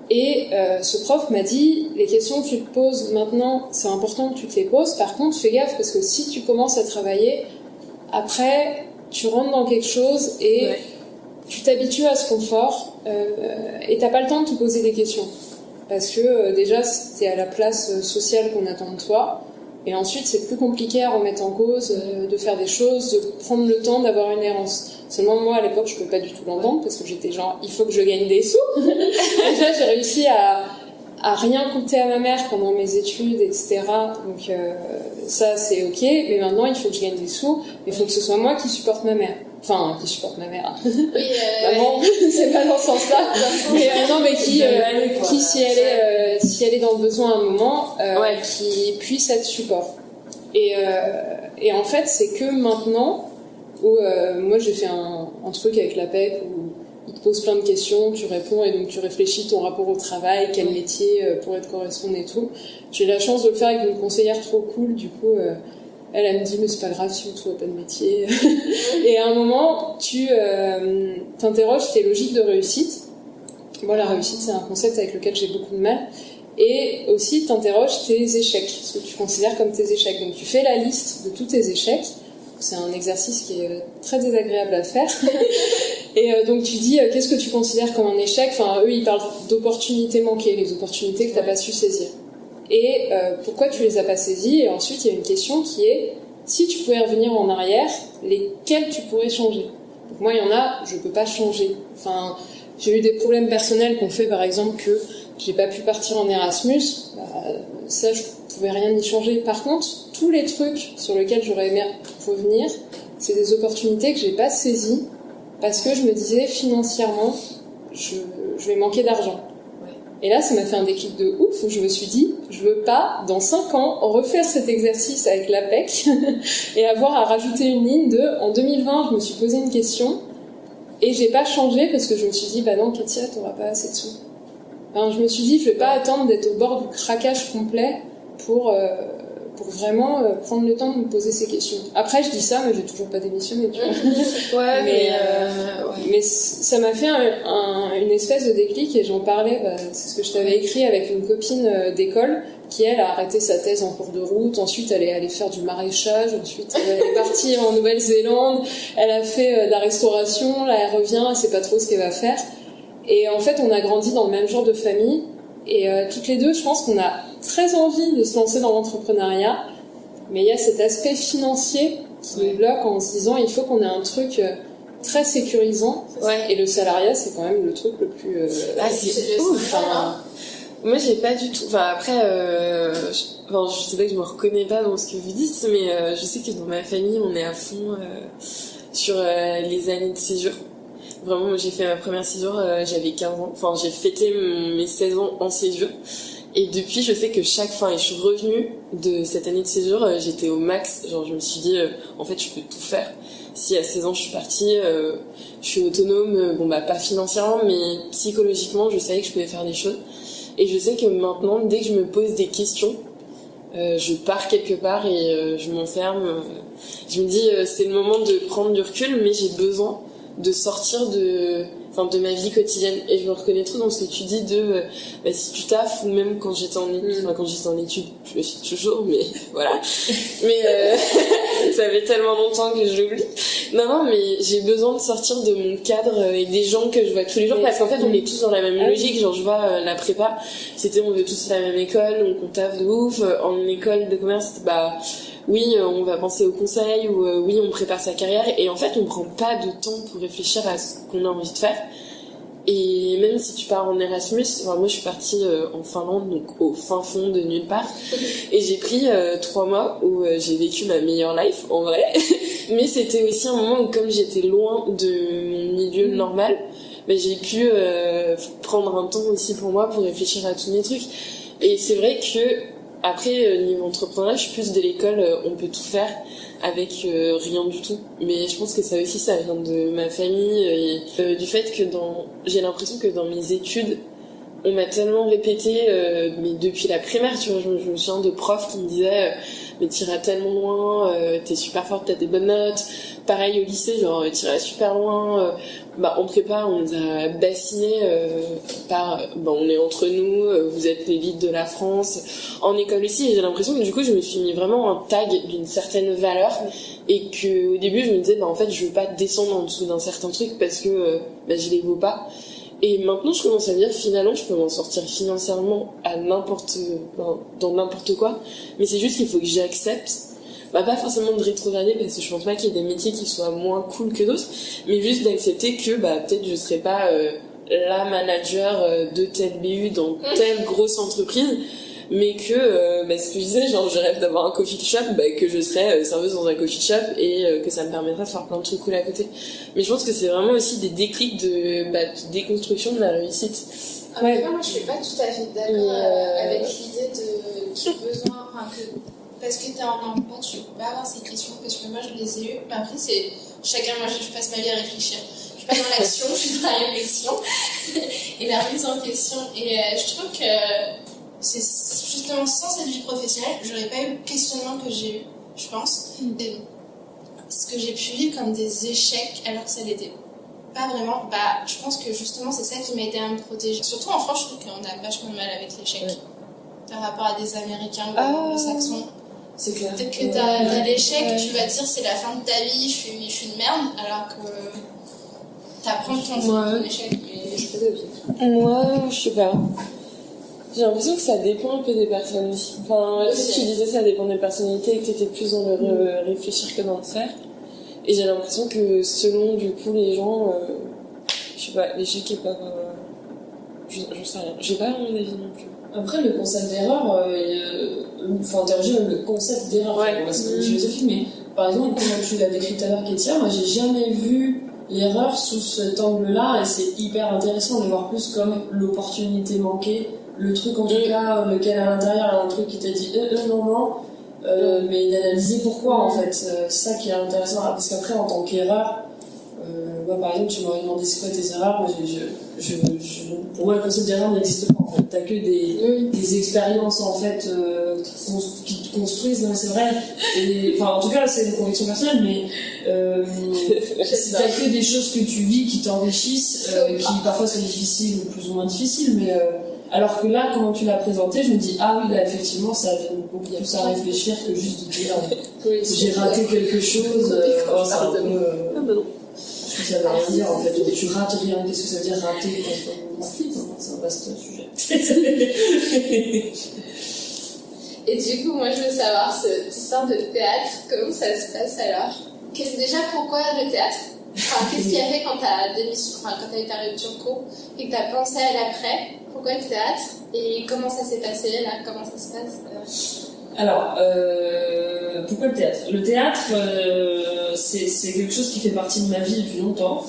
et ce prof m'a dit les questions que tu te poses maintenant, c'est important que tu te les poses. Par contre, fais gaffe parce que si tu commences à travailler, après, tu rentres dans quelque chose et tu t'habitues à ce confort et t'as pas le temps de te poser des questions. Parce que déjà, t'es à la place sociale qu'on attend de toi. Et ensuite, c'est plus compliqué à remettre en cause, de faire des choses, de prendre le temps d'avoir une errance. Seulement, moi, à l'époque, je pouvais pas du tout l'entendre parce que j'étais genre, il faut que je gagne des sous. Déjà, j'ai réussi à rien coûter à ma mère pendant mes études, etc. Donc, ça, c'est ok. Mais maintenant, il faut que je gagne des sous. Il faut que ce soit moi qui supporte ma mère. Enfin, qui supporte ma mère.
Oui,
maman, c'est pas dans ce sens-là. Mais non, mais qui si elle est dans le besoin à un moment, qui puisse être support. Et en fait, c'est que maintenant où moi j'ai fait un truc avec l'APEC où il te pose plein de questions, tu réponds et donc tu réfléchis ton rapport au travail, quel métier pourrait te correspondre et tout. J'ai eu la chance de le faire avec une conseillère trop cool, du coup. Elle me dit mais c'est pas grave si on trouve pas de métier. Et à un moment, tu t'interroges tes logiques de réussite. Moi, la réussite, c'est un concept avec lequel j'ai beaucoup de mal. Et aussi, t'interroges tes échecs, ce que tu considères comme tes échecs. Donc, tu fais la liste de tous tes échecs. C'est un exercice qui est très désagréable à faire. Et donc, tu dis qu'est-ce que tu considères comme un échec. Enfin, eux, ils parlent d'opportunités manquées, les opportunités que t'as pas su saisir. Et pourquoi tu les as pas saisies. Et ensuite, il y a une question qui est si tu pouvais revenir en arrière, lesquelles tu pourrais changer. Donc moi, il y en a, je peux pas changer. Enfin, j'ai eu des problèmes personnels qui ont fait, par exemple, que j'ai pas pu partir en Erasmus. Ça, je pouvais rien y changer. Par contre, tous les trucs sur lesquels j'aurais aimé revenir, c'est des opportunités que j'ai pas saisies parce que je me disais financièrement, je vais manquer d'argent. Et là, ça m'a fait un déclic de ouf où je me suis dit, je veux pas, dans 5 ans, refaire cet exercice avec l'APEC et avoir à rajouter une ligne en 2020, je me suis posé une question et j'ai pas changé parce que je me suis dit, bah non, Katia, t'auras pas assez de sous. Enfin, je me suis dit, je vais pas attendre d'être au bord du craquage complet pour pour vraiment prendre le temps de me poser ces questions. Après, je dis ça, mais j'ai toujours pas démissionné, tu vois.
Ouais,
mais ça m'a fait une espèce de déclic, et j'en parlais, c'est ce que je t'avais écrit avec une copine d'école, qui elle a arrêté sa thèse en cours de route, ensuite elle est allée faire du maraîchage, ensuite elle est partie en Nouvelle-Zélande, elle a fait de la restauration, là elle revient, elle sait pas trop ce qu'elle va faire. Et en fait, on a grandi dans le même genre de famille, et toutes les deux, je pense qu'on a très envie de se lancer dans l'entrepreneuriat, mais il y a cet aspect financier qui nous bloque en se disant il faut qu'on ait un truc très sécurisant, et le salariat c'est quand même le truc le plus
c'est ouf. Moi j'ai pas du tout, enfin après je sais pas que je me reconnais pas dans ce que vous dites, mais je sais que dans ma famille on est à fond sur les années de césure. Vraiment, moi j'ai fait ma première césure, j'avais 15 ans, enfin j'ai fêté mes 16 ans en césure. Et depuis, je sais que chaque fin, et je suis revenue de cette année de césure, j'étais au max. Genre, je me suis dit, en fait, je peux tout faire. Si à 16 ans, je suis partie, je suis autonome, pas financièrement, mais psychologiquement, je savais que je pouvais faire des choses. Et je sais que maintenant, dès que je me pose des questions, je pars quelque part et je m'enferme. Je me dis, c'est le moment de prendre du recul, mais j'ai besoin de sortir de ma vie quotidienne. Et je me reconnais trop dans ce que tu dis de si tu taffes, ou même quand j'étais en études, quand j'étais en études, je le suis toujours, mais voilà. Mais ça fait tellement longtemps que je l'oublie. Non, mais j'ai besoin de sortir de mon cadre et des gens que je vois tous les jours, parce qu'en fait on est tous dans la même logique. Genre je vois la prépa, c'était on veut tous la même école, donc on taffe de ouf. En école de commerce, oui, on va penser au conseil, ou oui, on prépare sa carrière, et en fait, on prend pas de temps pour réfléchir à ce qu'on a envie de faire. Et même si tu pars en Erasmus, moi je suis partie en Finlande, donc au fin fond de nulle part, et j'ai pris 3 mois où j'ai vécu ma meilleure life, en vrai. Mais c'était aussi un moment où, comme j'étais loin de mon milieu normal, j'ai pu prendre un temps aussi pour moi, pour réfléchir à tous mes trucs. Et c'est vrai que après, niveau entrepreneuriat, je suis plus de l'école, on peut tout faire avec rien du tout. Mais je pense que ça aussi, ça vient de ma famille et du fait que j'ai l'impression que dans mes études, on m'a tellement répété, mais depuis la primaire, tu vois, je me souviens de profs qui me disaient mais t'iras tellement loin, t'es super forte, t'as des bonnes notes. Pareil au lycée, genre t'iras super loin. En prépa, on nous a bassinés par on est entre nous, vous êtes l'élite de la France. En école aussi, et j'ai l'impression que du coup, je me suis mis vraiment un tag d'une certaine valeur, et que au début, je me disais en fait, je veux pas descendre en dessous d'un certain truc parce que je les vaux pas. Et maintenant, je commence à me dire, finalement, je peux m'en sortir financièrement dans n'importe quoi. Mais c'est juste qu'il faut que j'accepte, pas forcément de rétrograder, parce que je pense pas qu'il y ait des métiers qui soient moins cool que d'autres, mais juste d'accepter que, peut-être je serai pas la manager de telle BU dans telle grosse entreprise, mais que, ce que je disais, genre, je rêve d'avoir un coffee shop, que je serai serveuse dans un coffee shop, et que ça me permettra de faire plein de trucs cool à côté. Mais je pense que c'est vraiment aussi des déclics de déconstruction de la réussite.
Moi, je suis pas tout à fait d'accord avec l'idée qu'il y a besoin, parce que t'es en emploi, tu peux pas avoir ces questions, parce que moi, je les ai eues. Mais après, c'est chacun, moi, je passe ma vie à réfléchir. Je suis pas dans l'action, je suis dans la réflexion et la remise en question. Et je trouve que c'est justement sans cette vie professionnelle, j'aurais pas eu le questionnement que j'ai eu, je pense. Et ce que j'ai pu vivre comme des échecs, alors que ça l'était pas vraiment, je pense que justement c'est ça qui m'a aidé à me protéger. Surtout en France, je trouve qu'on a vachement de mal avec l'échec par rapport à des Américains ou anglo-saxons.
C'est clair.
Dès que t'as l'échec, tu vas dire c'est la fin de ta vie, je suis une merde, alors que t'apprends ton échec. Et je fais des pieds.
Moi, je sais pas. J'ai l'impression que ça dépend un peu des personnes aussi. Si tu disais ça dépend des personnalités et que t'étais plus dans le réfléchir que dans le faire. Et j'ai l'impression que selon du coup les gens, je sais pas, l'échec est pas. Je sais rien. J'ai pas mon avis non plus.
Après, le concept d'erreur, faut interroger même le concept d'erreur. C'est une philosophie, mais par exemple, comme tu l'as décrit tout à l'heure, Kétia, moi j'ai jamais vu l'erreur sous cet angle-là, et c'est hyper intéressant de voir plus comme l'opportunité manquée, le truc en tout cas, lequel à l'intérieur, il y a un truc qui t'a dit non, mais d'analyser pourquoi en fait, c'est ça qui est intéressant, parce qu'après en tant qu'erreur, Moi, par exemple, tu m'aurais demandé c'est quoi tes erreurs. Moi, pour moi, le concept d'erreur n'existe pas. En fait, t'as que des expériences en fait qui te construisent. Non, mais c'est vrai. En tout cas, c'est une conviction personnelle, mais t'as que des choses que tu vis qui t'enrichissent, qui parfois sont difficiles ou plus ou moins difficiles, mais alors que là, comment tu l'as présenté, je me dis ah oui, là effectivement, ça donne beaucoup plus à réfléchir que juste de dire j'ai raté quelque chose. C'est un peu. Ça veut rien dire en fait, tu rates rien, qu'est-ce que ça veut dire rater quoi. C'est un vaste sujet.
Et du coup, moi je veux savoir, cette histoire de théâtre, comment ça se passe alors? Déjà, pourquoi le théâtre? Qu'est-ce qui a fait quand t'as eu ta rupture de cours et que t'as pensé à l'après? Pourquoi le théâtre? Et comment ça s'est passé là? Comment ça se passe?
Alors, pourquoi le théâtre? Le théâtre, c'est quelque chose qui fait partie de ma vie depuis longtemps.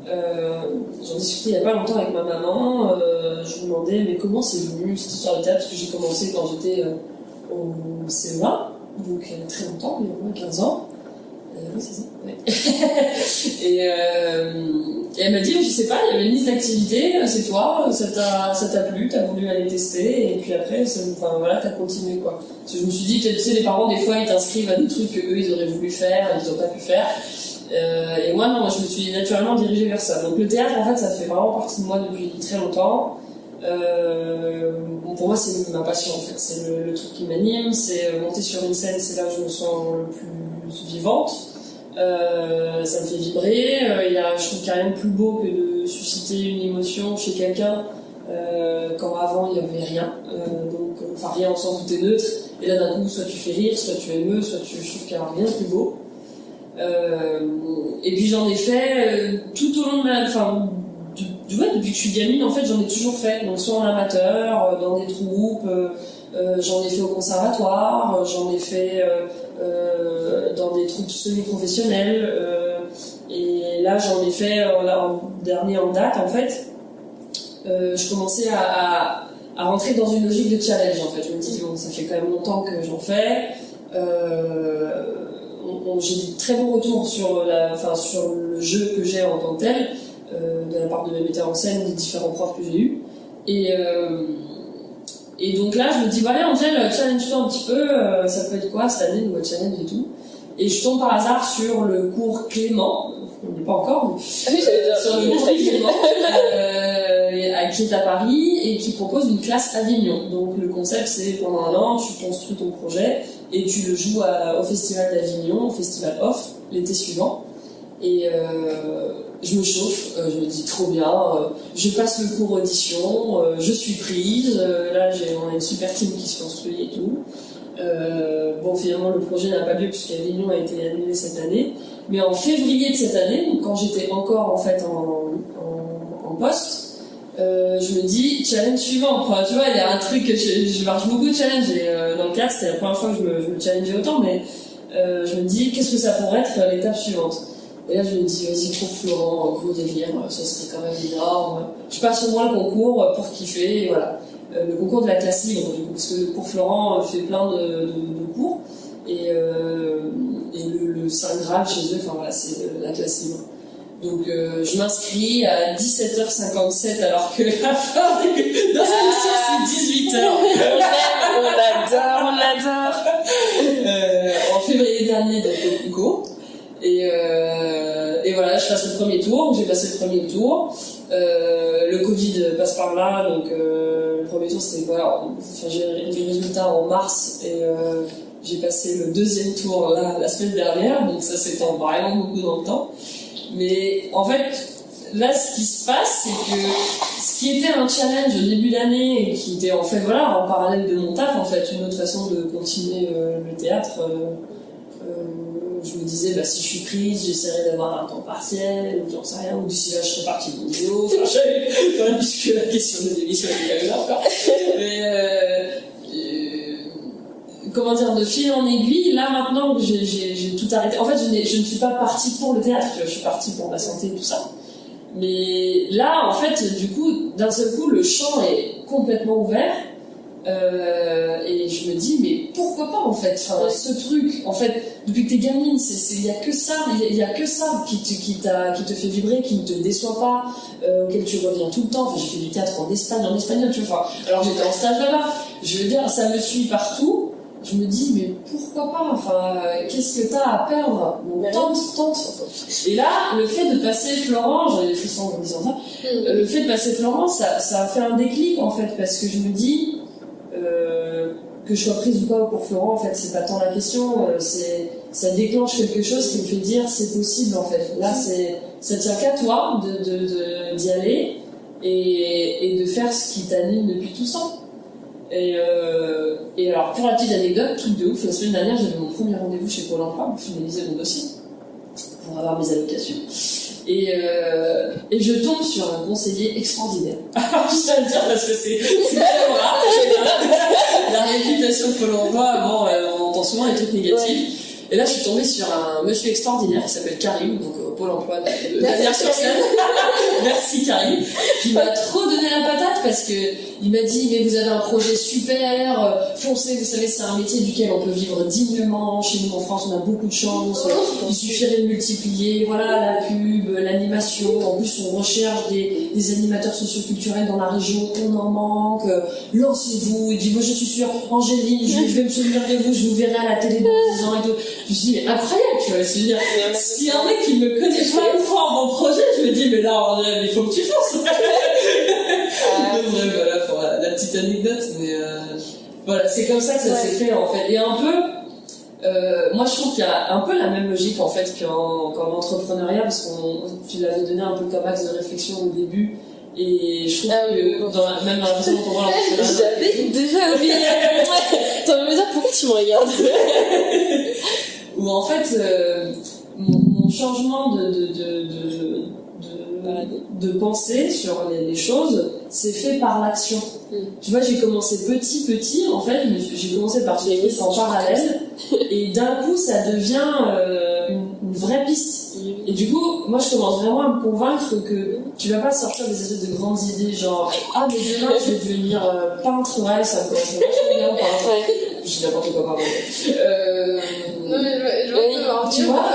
J'en discutais il n'y a pas longtemps avec ma maman. Je me demandais, mais comment c'est venu cette histoire de théâtre? Parce que j'ai commencé quand j'étais au CEA, donc il y a très longtemps, il y a au moins 15 ans. Oui, c'est ça. Ouais. Et elle m'a dit, je sais pas, il y avait une liste d'activités, c'est toi, ça t'a plu, t'as voulu aller tester, et puis après, t'as continué quoi. Parce que je me suis dit, tu sais, les parents, des fois, ils t'inscrivent à des trucs qu'eux, ils auraient voulu faire, et ils n'ont pas pu faire. Et moi, non, je me suis naturellement dirigée vers ça. Donc le théâtre, en fait, ça fait vraiment partie de moi depuis très longtemps. Pour moi, c'est ma passion, en fait. C'est le truc qui m'anime, c'est monter sur une scène, c'est là où je me sens le plus vivante. Ça me fait vibrer. Je trouve qu'il n'y a rien de plus beau que de susciter une émotion chez quelqu'un quand avant il n'y avait rien. Rien en sens où t'es neutre. Et là d'un coup, soit tu fais rire, soit tu émeus, soit je trouve qu'il n'y a rien de plus beau. Et puis j'en ai fait tout au long de ma... depuis que je suis gamine, en fait, j'en ai toujours fait. Donc soit en amateur, dans des troupes, j'en ai fait au conservatoire, j'en ai fait dans des troupes semi-professionnelles, et là j'en ai fait en dernier en date en fait. Je commençais à rentrer dans une logique de challenge en fait. Je me dis bon, ça fait quand même longtemps que j'en fais. J'ai des très bons retours sur le jeu que j'ai en tant que tel, de la part de mes metteurs en scène, des différents profs que j'ai eus. Et donc là, je me dis, allez Angèle, challenge-toi un petit peu, ça peut être quoi cette année, nouveau challenge et tout. Et je tombe par hasard sur le cours Clément, on n'est pas encore, mais sur le cours Clément, qui est à Paris et qui propose une classe Avignon. Donc le concept, c'est pendant un an, tu construis ton projet et tu le joues au Festival d'Avignon, au Festival Off, l'été suivant. Et je me chauffe, je me dis trop bien, je passe le cours audition, je suis prise, là on a une super team qui se construit et tout. Finalement le projet n'a pas lieu puisqu'Avignon a été annulé cette année, mais en février de cette année, donc quand j'étais encore en fait en poste, je me dis challenge suivant. Tu vois, il y a un truc, je marche beaucoup de challenge et dans le cadre c'était la première fois que je me challengeais autant, mais je me dis qu'est-ce que ça pourrait être l'étape suivante. Et là, je me dis, vas-y, trouve Florent, gros délire, ça serait quand même énorme. Je passe au moins le concours pour kiffer, et voilà. Le concours de la classe libre, du coup, parce que pour Florent fait plein de cours, et le Saint Graal chez eux, c'est la classe libre. Donc, je m'inscris à 17h57, alors que la fin de l'émission, c'est 18h.
On l'adore.
En février dernier, donc, le concours. Et voilà, je passe le premier tour, j'ai passé le premier tour. Le Covid passe par là, donc le premier tour c'était j'ai les résultats en mars et j'ai passé le deuxième tour la semaine dernière, donc ça s'étend vraiment beaucoup dans le temps. Mais en fait, là ce qui se passe, c'est que ce qui était un challenge au début d'année et qui était en fait en parallèle de mon taf, en fait, une autre façon de continuer le théâtre. Je me disais, si je suis prise, j'essaierai d'avoir un temps partiel, ou j'en sais rien, ou d'ici là, je serai partie de mon vidéo, puisque la question de l'émission est là encore. Mais, comment dire, de fil en aiguille, là, maintenant, j'ai tout arrêté. En fait, je ne suis pas partie pour le théâtre, je suis partie pour ma santé et tout ça. Mais là, en fait, du coup, d'un seul coup, le champ est complètement ouvert. Et je me dis, mais pourquoi pas en fait, enfin, ce truc, en fait, depuis que t'es gamine, il y a que ça, il y a que ça qui te fait vibrer, qui ne te déçoit pas, auquel tu reviens tout le temps. Enfin, j'ai fait du théâtre en Espagne, en espagnol, tu vois. Alors j'étais en stage là-bas. Je veux dire, ça me suit partout. Je me dis, mais pourquoi pas, enfin, qu'est-ce que t'as à perdre? Donc, tente. Et là, le fait de passer Florent, j'en ai des frissons en disant ça, le fait de passer Florent, ça a fait un déclic, en fait, parce que je me dis, que je sois prise ou pas pour Florent, en fait, c'est pas tant la question, ça déclenche quelque chose qui me fait dire, c'est possible, en fait. Là, ça tient qu'à toi d'y aller et de faire ce qui t'anime depuis tout ça. Et alors, pour la petite anecdote, truc de ouf, la semaine dernière, j'avais mon premier rendez-vous chez Pôle emploi pour finaliser mon dossier, pour avoir mes allocations. Et je tombe sur un conseiller extraordinaire. Alors, je tiens à le dire parce que c'est très rare. La réputation de Pôle emploi, avant, on entend souvent les trucs négatifs. Ouais. Et là, je suis tombée sur un monsieur extraordinaire qui s'appelle Karim, donc Pôle emploi de Bagnères-sur-Seine. Merci Karim, qui m'a trop donné la patate parce que il m'a dit, mais vous avez un projet super, foncez, vous savez, c'est un métier duquel on peut vivre dignement. Chez nous en France, on a beaucoup de chance. Il suffirait de multiplier, voilà, la pub, l'animation. En plus, on recherche des animateurs socioculturels dans la région, on en manque. Lancez-vous. Il dit, moi je suis sûre, Angéline, je vais me souvenir de vous, je vous verrai à la télé dans 10 ans et tout. Je me suis dit, mais incroyable, tu vois, se dire, si un mec qui me connaît pas croit en mon projet, je me dis, mais là, il faut que tu fasses. Donc, voilà, pour la petite anecdote, mais voilà, c'est comme ça que ça s'est fait, en fait. Et un peu, moi, je trouve qu'il y a un peu la même logique, en fait, qu'en entrepreneuriat, parce que tu l'avais donné un peu comme axe de réflexion au début. Et je trouve que même dans la façon dont on voit l'entrepreneuriat.
J'avais déjà oublié. T'as envie de me dire pourquoi tu me regardes?
Où en fait, mon changement de pensée sur les choses, c'est fait par l'action. Tu vois, j'ai commencé petit, en fait, j'ai commencé par ce truc en parallèle, et d'un coup, ça devient une vraie piste. Et du coup, moi, je commence vraiment à me convaincre que tu vas pas sortir des espèces de grandes idées, genre, ah, mais demain, je vais devenir peintre, ouais, ça me correspond vachement bien, peintre. Je dis n'importe quoi, pardon.
Non, mais je
tu vois,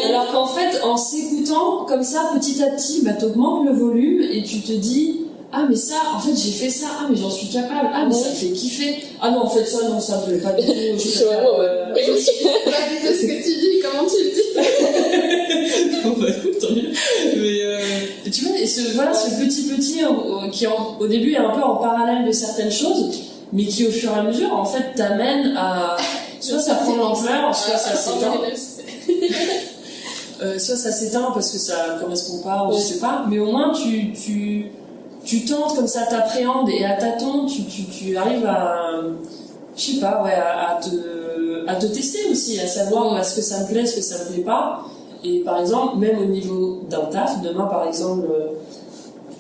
alors qu'en fait, en s'écoutant comme ça, petit à petit, bah, t'augmentes le volume et tu te dis, ah, mais ça, en fait, j'ai fait ça, ah, mais j'en suis capable, ah, mais ça me fait kiffer, ah, non, en fait, ça, non, ça me plaît pas du tout, je suis vraiment,
je suis pas du tout ce que tu dis, comment tu le dis?
Bon, bah, écoute, tant mieux. Mais, tu vois, et ce petit, qui au début est un peu en parallèle de certaines choses, mais qui au fur et à mesure, en fait, t'amène à, soit ça prend l'ampleur, soit ça s'éteint. Soit ça s'éteint parce que ça correspond pas, ou je sais pas, mais au moins tu tentes comme ça, t'appréhendes et à tâtons, tu arrives à, je sais pas, ouais, à te tester aussi, à savoir ce que ça me plaît, ce que ça me plaît pas. Et par exemple, même au niveau d'un taf, demain par exemple,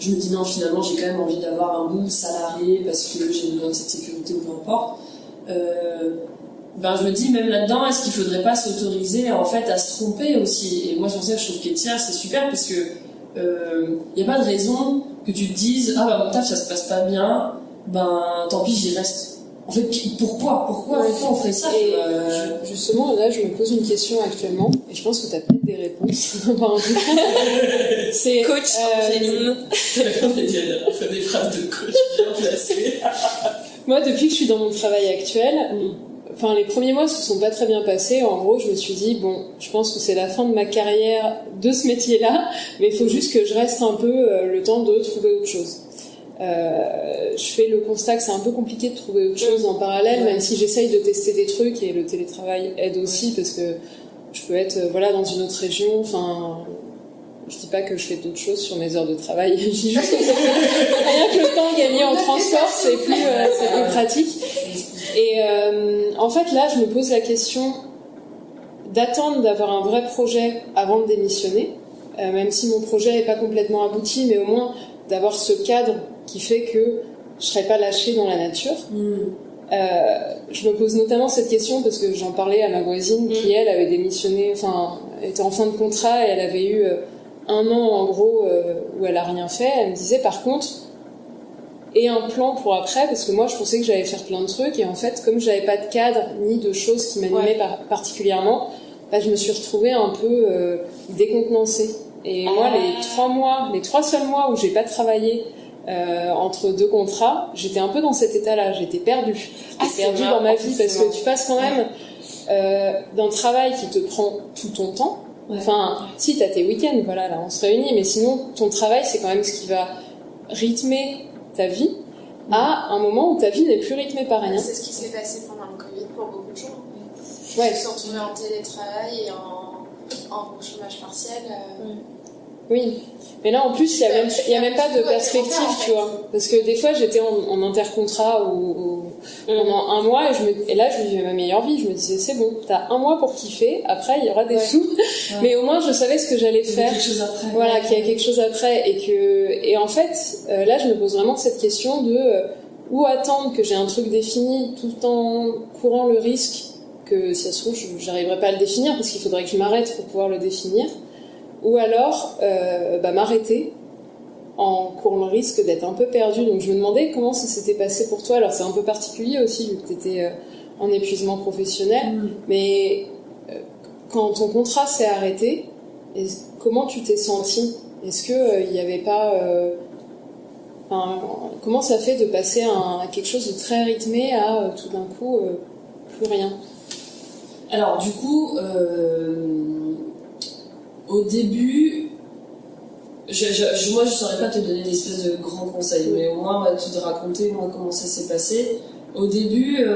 je me dis non, finalement j'ai quand même envie d'avoir un bout salarié parce que j'ai besoin de cette sécurité ou peu importe. Ben je me dis même là-dedans, est-ce qu'il faudrait pas s'autoriser en fait à se tromper aussi? Et moi c'est pour ça que je trouve qu'Etia c'est super parce que y a pas de raison que tu te dises ah bah mon taf ça se passe pas bien, ben tant pis j'y reste. En fait, pourquoi on ferait ça?
Justement, là, je me pose une question actuellement, et je pense que tu as peut-être des réponses.
C'est coach Angéline.
On fait des phrases de coach bien placées.
Moi, depuis que je suis dans mon travail actuel, enfin, les premiers mois se sont pas très bien passés. En gros, je me suis dit, bon, je pense que c'est la fin de ma carrière de ce métier-là, mais il faut juste que je reste un peu le temps de trouver autre chose. Je fais le constat que c'est un peu compliqué de trouver autre chose en parallèle, même si j'essaye de tester des trucs et le télétravail aide aussi parce que je peux être dans une autre région. Enfin, je dis pas que je fais d'autres choses sur mes heures de travail. Je dis juste que rien que le temps gagné en transport, c'est plus pratique. Et en fait, là, je me pose la question d'attendre d'avoir un vrai projet avant de démissionner, même si mon projet n'est pas complètement abouti, mais au moins d'avoir ce cadre qui fait que je serai pas lâchée dans la nature. Je me pose notamment cette question parce que j'en parlais à ma voisine qui elle avait démissionné, enfin était en fin de contrat et elle avait eu 1 an en gros où elle a rien fait. Elle me disait par contre et un plan pour après, parce que moi je pensais que j'allais faire plein de trucs, et en fait comme j'avais pas de cadre ni de choses qui m'animaient particulièrement, je me suis retrouvée un peu décontenancée. Et moi les 3 seuls mois où j'ai pas travaillé entre 2 contrats, j'étais un peu dans cet état-là, j'étais perdue. J'étais perdue dans ma vie, parce que tu passes quand même d'un travail qui te prend tout ton temps. Enfin, si t'as tes week-ends, voilà, là on se réunit, mais sinon ton travail c'est quand même ce qui va rythmer ta vie à un moment où ta vie n'est plus rythmée par rien.
C'est ce qui s'est passé pendant le Covid pour beaucoup de gens.
Ouais.
Ils se sont retrouvés en télétravail et en chômage partiel.
Oui, mais là en plus il y a même pas de perspective, tu vois, parce que des fois j'étais en intercontrat pendant un mois et là je vivais ma meilleure vie. Je me disais c'est bon, t'as un mois pour kiffer, après il y aura des sous, mais au moins je savais ce que j'allais faire.
Quelque chose après.
Voilà, qu'il y a quelque chose après, et en fait là je me pose vraiment cette question de où attendre que j'ai un truc défini tout en courant le risque que si ça se trouve j'arriverai pas à le définir parce qu'il faudrait que je m'arrête pour pouvoir le définir. Ou alors m'arrêter en courant le risque d'être un peu perdue. Donc je me demandais comment ça s'était passé pour toi. Alors c'est un peu particulier aussi vu que tu étais en épuisement professionnel, mais quand ton contrat s'est arrêté, comment tu t'es sentie? Est-ce que il n'y avait pas comment ça fait de passer à quelque chose de très rythmé à tout d'un coup plus rien?
Alors du coup au début, moi je saurais pas te donner des espèces de grands conseils, mais au moins te raconter moi comment ça s'est passé. Au début,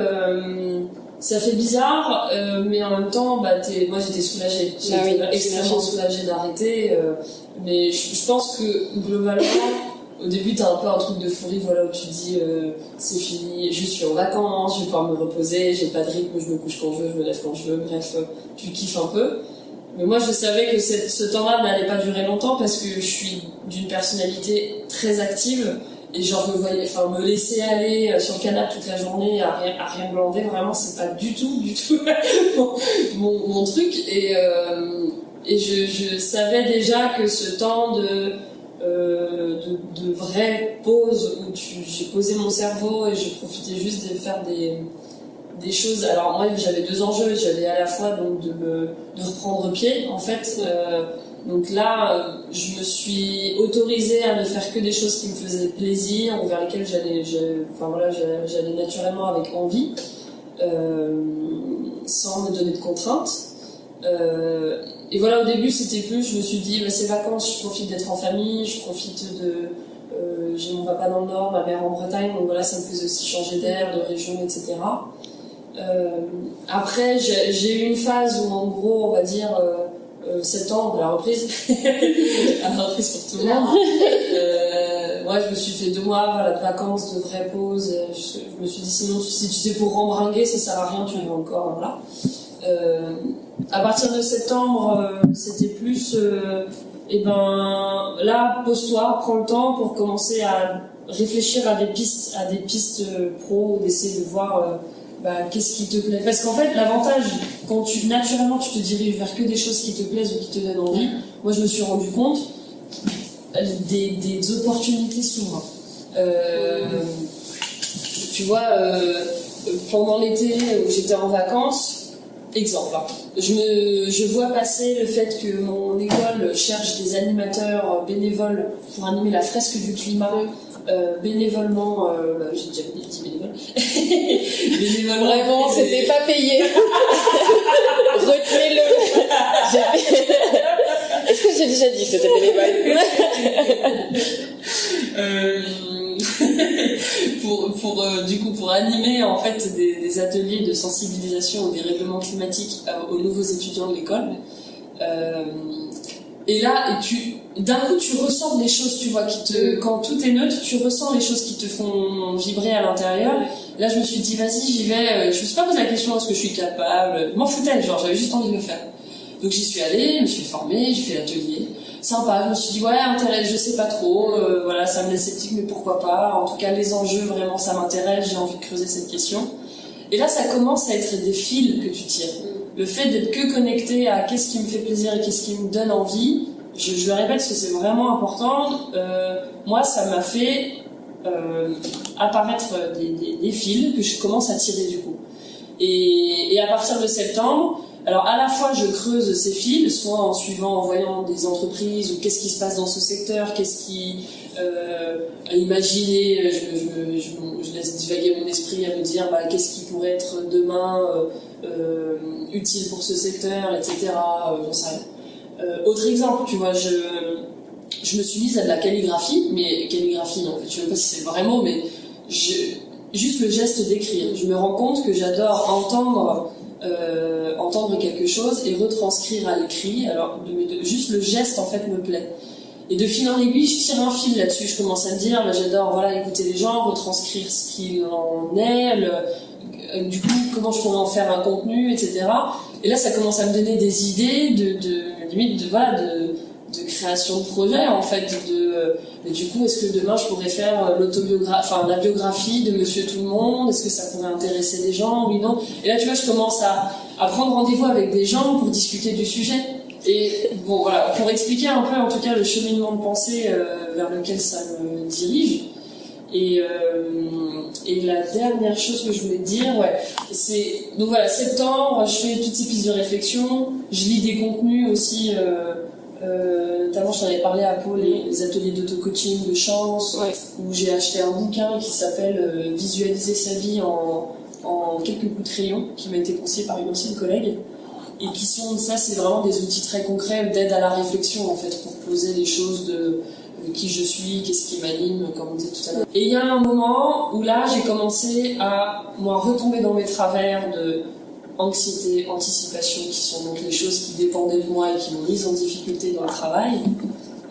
ça fait bizarre, mais en même temps, moi j'étais soulagée. J'étais extrêmement soulagée d'arrêter, mais je pense que globalement, au début t'as un peu un truc d'euphorie, voilà, où tu te dis c'est fini, je suis en vacances, je vais pouvoir me reposer, j'ai pas de rythme, je me couche quand je veux, je me lève quand je veux, bref, tu kiffes un peu. Mais moi, je savais que ce temps-là n'allait pas durer longtemps parce que je suis d'une personnalité très active et genre me laisser aller sur le canapé toute la journée à rien glander, vraiment, c'est pas du tout mon truc. Et je savais déjà que ce temps de vraie pause où j'ai posé mon cerveau et je profitais juste de faire des choses. Alors moi j'avais 2 enjeux, j'avais à la fois donc de reprendre pied en fait, donc là je me suis autorisée à ne faire que des choses qui me faisaient plaisir ou vers lesquelles j'allais naturellement avec envie, sans me donner de contraintes, et voilà, au début c'était plus, je me suis dit c'est vacances, je profite d'être en famille, je profite j'ai mon papa dans le Nord, ma mère en Bretagne, donc voilà, ça me faisait aussi changer d'air, de région, etc. Après j'ai eu une phase où en gros on va dire septembre, la reprise pour tout le monde. Moi je me suis fait 2 mois de vacances, de vraies pauses, je me suis dit sinon si tu sais pour rembringuer ça sert à rien, tu vas encore, voilà. À partir de septembre c'était plus là pose-toi, prends le temps pour commencer à réfléchir à des pistes pro, d'essayer de voir qu'est-ce qui te plaît, parce qu'en fait l'avantage quand naturellement tu te diriges vers que des choses qui te plaisent ou qui te donnent envie, moi je me suis rendu compte des opportunités s'ouvrent. Tu vois, pendant l'été où j'étais en vacances, exemple, je vois passer le fait que mon école cherche des animateurs bénévoles pour animer la fresque du climat. Bénévolement, j'ai déjà dit bénévole. Bénévolement.
Vraiment, c'était pas payé. Retenez-le. Est-ce que j'ai déjà dit que c'était bénévole?
pour animer en fait des ateliers de sensibilisation des règlements climatiques aux nouveaux étudiants de l'école. Et là, d'un coup, tu ressens des choses, tu vois, quand tout est neutre, tu ressens les choses qui te font vibrer à l'intérieur. Là, je me suis dit, vas-y, j'y vais. Je me suis pas posé la question, est-ce que je suis capable? Je m'en foutais, genre, j'avais juste envie de le faire. Donc, j'y suis allée, je me suis formée, j'ai fait l'atelier. Sympa, je me suis dit, ouais, intéresse, je sais pas trop, voilà, ça me laisse sceptique, mais pourquoi pas. En tout cas, les enjeux, vraiment, ça m'intéresse, j'ai envie de creuser cette question. Et là, ça commence à être des fils que tu tires. Le fait d'être que connecté à qu'est-ce qui me fait plaisir et qu'est-ce qui me donne envie, je le répète parce que c'est vraiment important. Moi, ça m'a fait apparaître des fils que je commence à tirer du coup. Et à partir de septembre, alors à la fois je creuse ces fils, soit en voyant des entreprises ou qu'est-ce qui se passe dans ce secteur, qu'est-ce qui à imaginer, je laisse divaguer mon esprit à me dire qu'est-ce qui pourrait être demain utile pour ce secteur, etc. J'en sais rien. Autre exemple, tu vois, je me suis mise à de la calligraphie, mais calligraphie, en fait, je ne sais pas si c'est le vrai mot, mais juste le geste d'écrire. Je me rends compte que j'adore entendre quelque chose et retranscrire à l'écrit. Alors, juste le geste, en fait, me plaît. Et de fil en aiguille, je tire un fil là-dessus. Je commence à me dire, j'adore écouter les gens, retranscrire ce qu'il en est, du coup, comment je pourrais en faire un contenu, etc. Et là, ça commence à me donner des idées de création de projet, en fait. Mais du coup, est-ce que demain, je pourrais faire la biographie de Monsieur Tout le Monde? Est-ce que ça pourrait intéresser des gens? Oui, non. Et là, tu vois, je commence à prendre rendez-vous avec des gens pour discuter du sujet. Et bon, voilà, pour expliquer un peu, en tout cas, le cheminement de pensée vers lequel ça me dirige. Et la dernière chose que je voulais dire, c'est... Donc voilà, septembre, je fais toutes ces pistes de réflexion, je lis des contenus aussi... notamment, je t'en avais parlé à Pau, les ateliers d'auto-coaching de chance, où j'ai acheté un bouquin qui s'appelle Visualiser sa vie en quelques coups de crayon, qui m'a été conseillé par une ancienne collègue. Et ça, c'est vraiment des outils très concrets d'aide à la réflexion, en fait, pour poser les choses de qui je suis, qu'est-ce qui m'anime, comme on disait tout à l'heure. Et il y a un moment où là, j'ai commencé à, retomber dans mes travers de anxiété, anticipation, qui sont donc les choses qui dépendaient de moi et qui m'ont mise en difficulté dans le travail.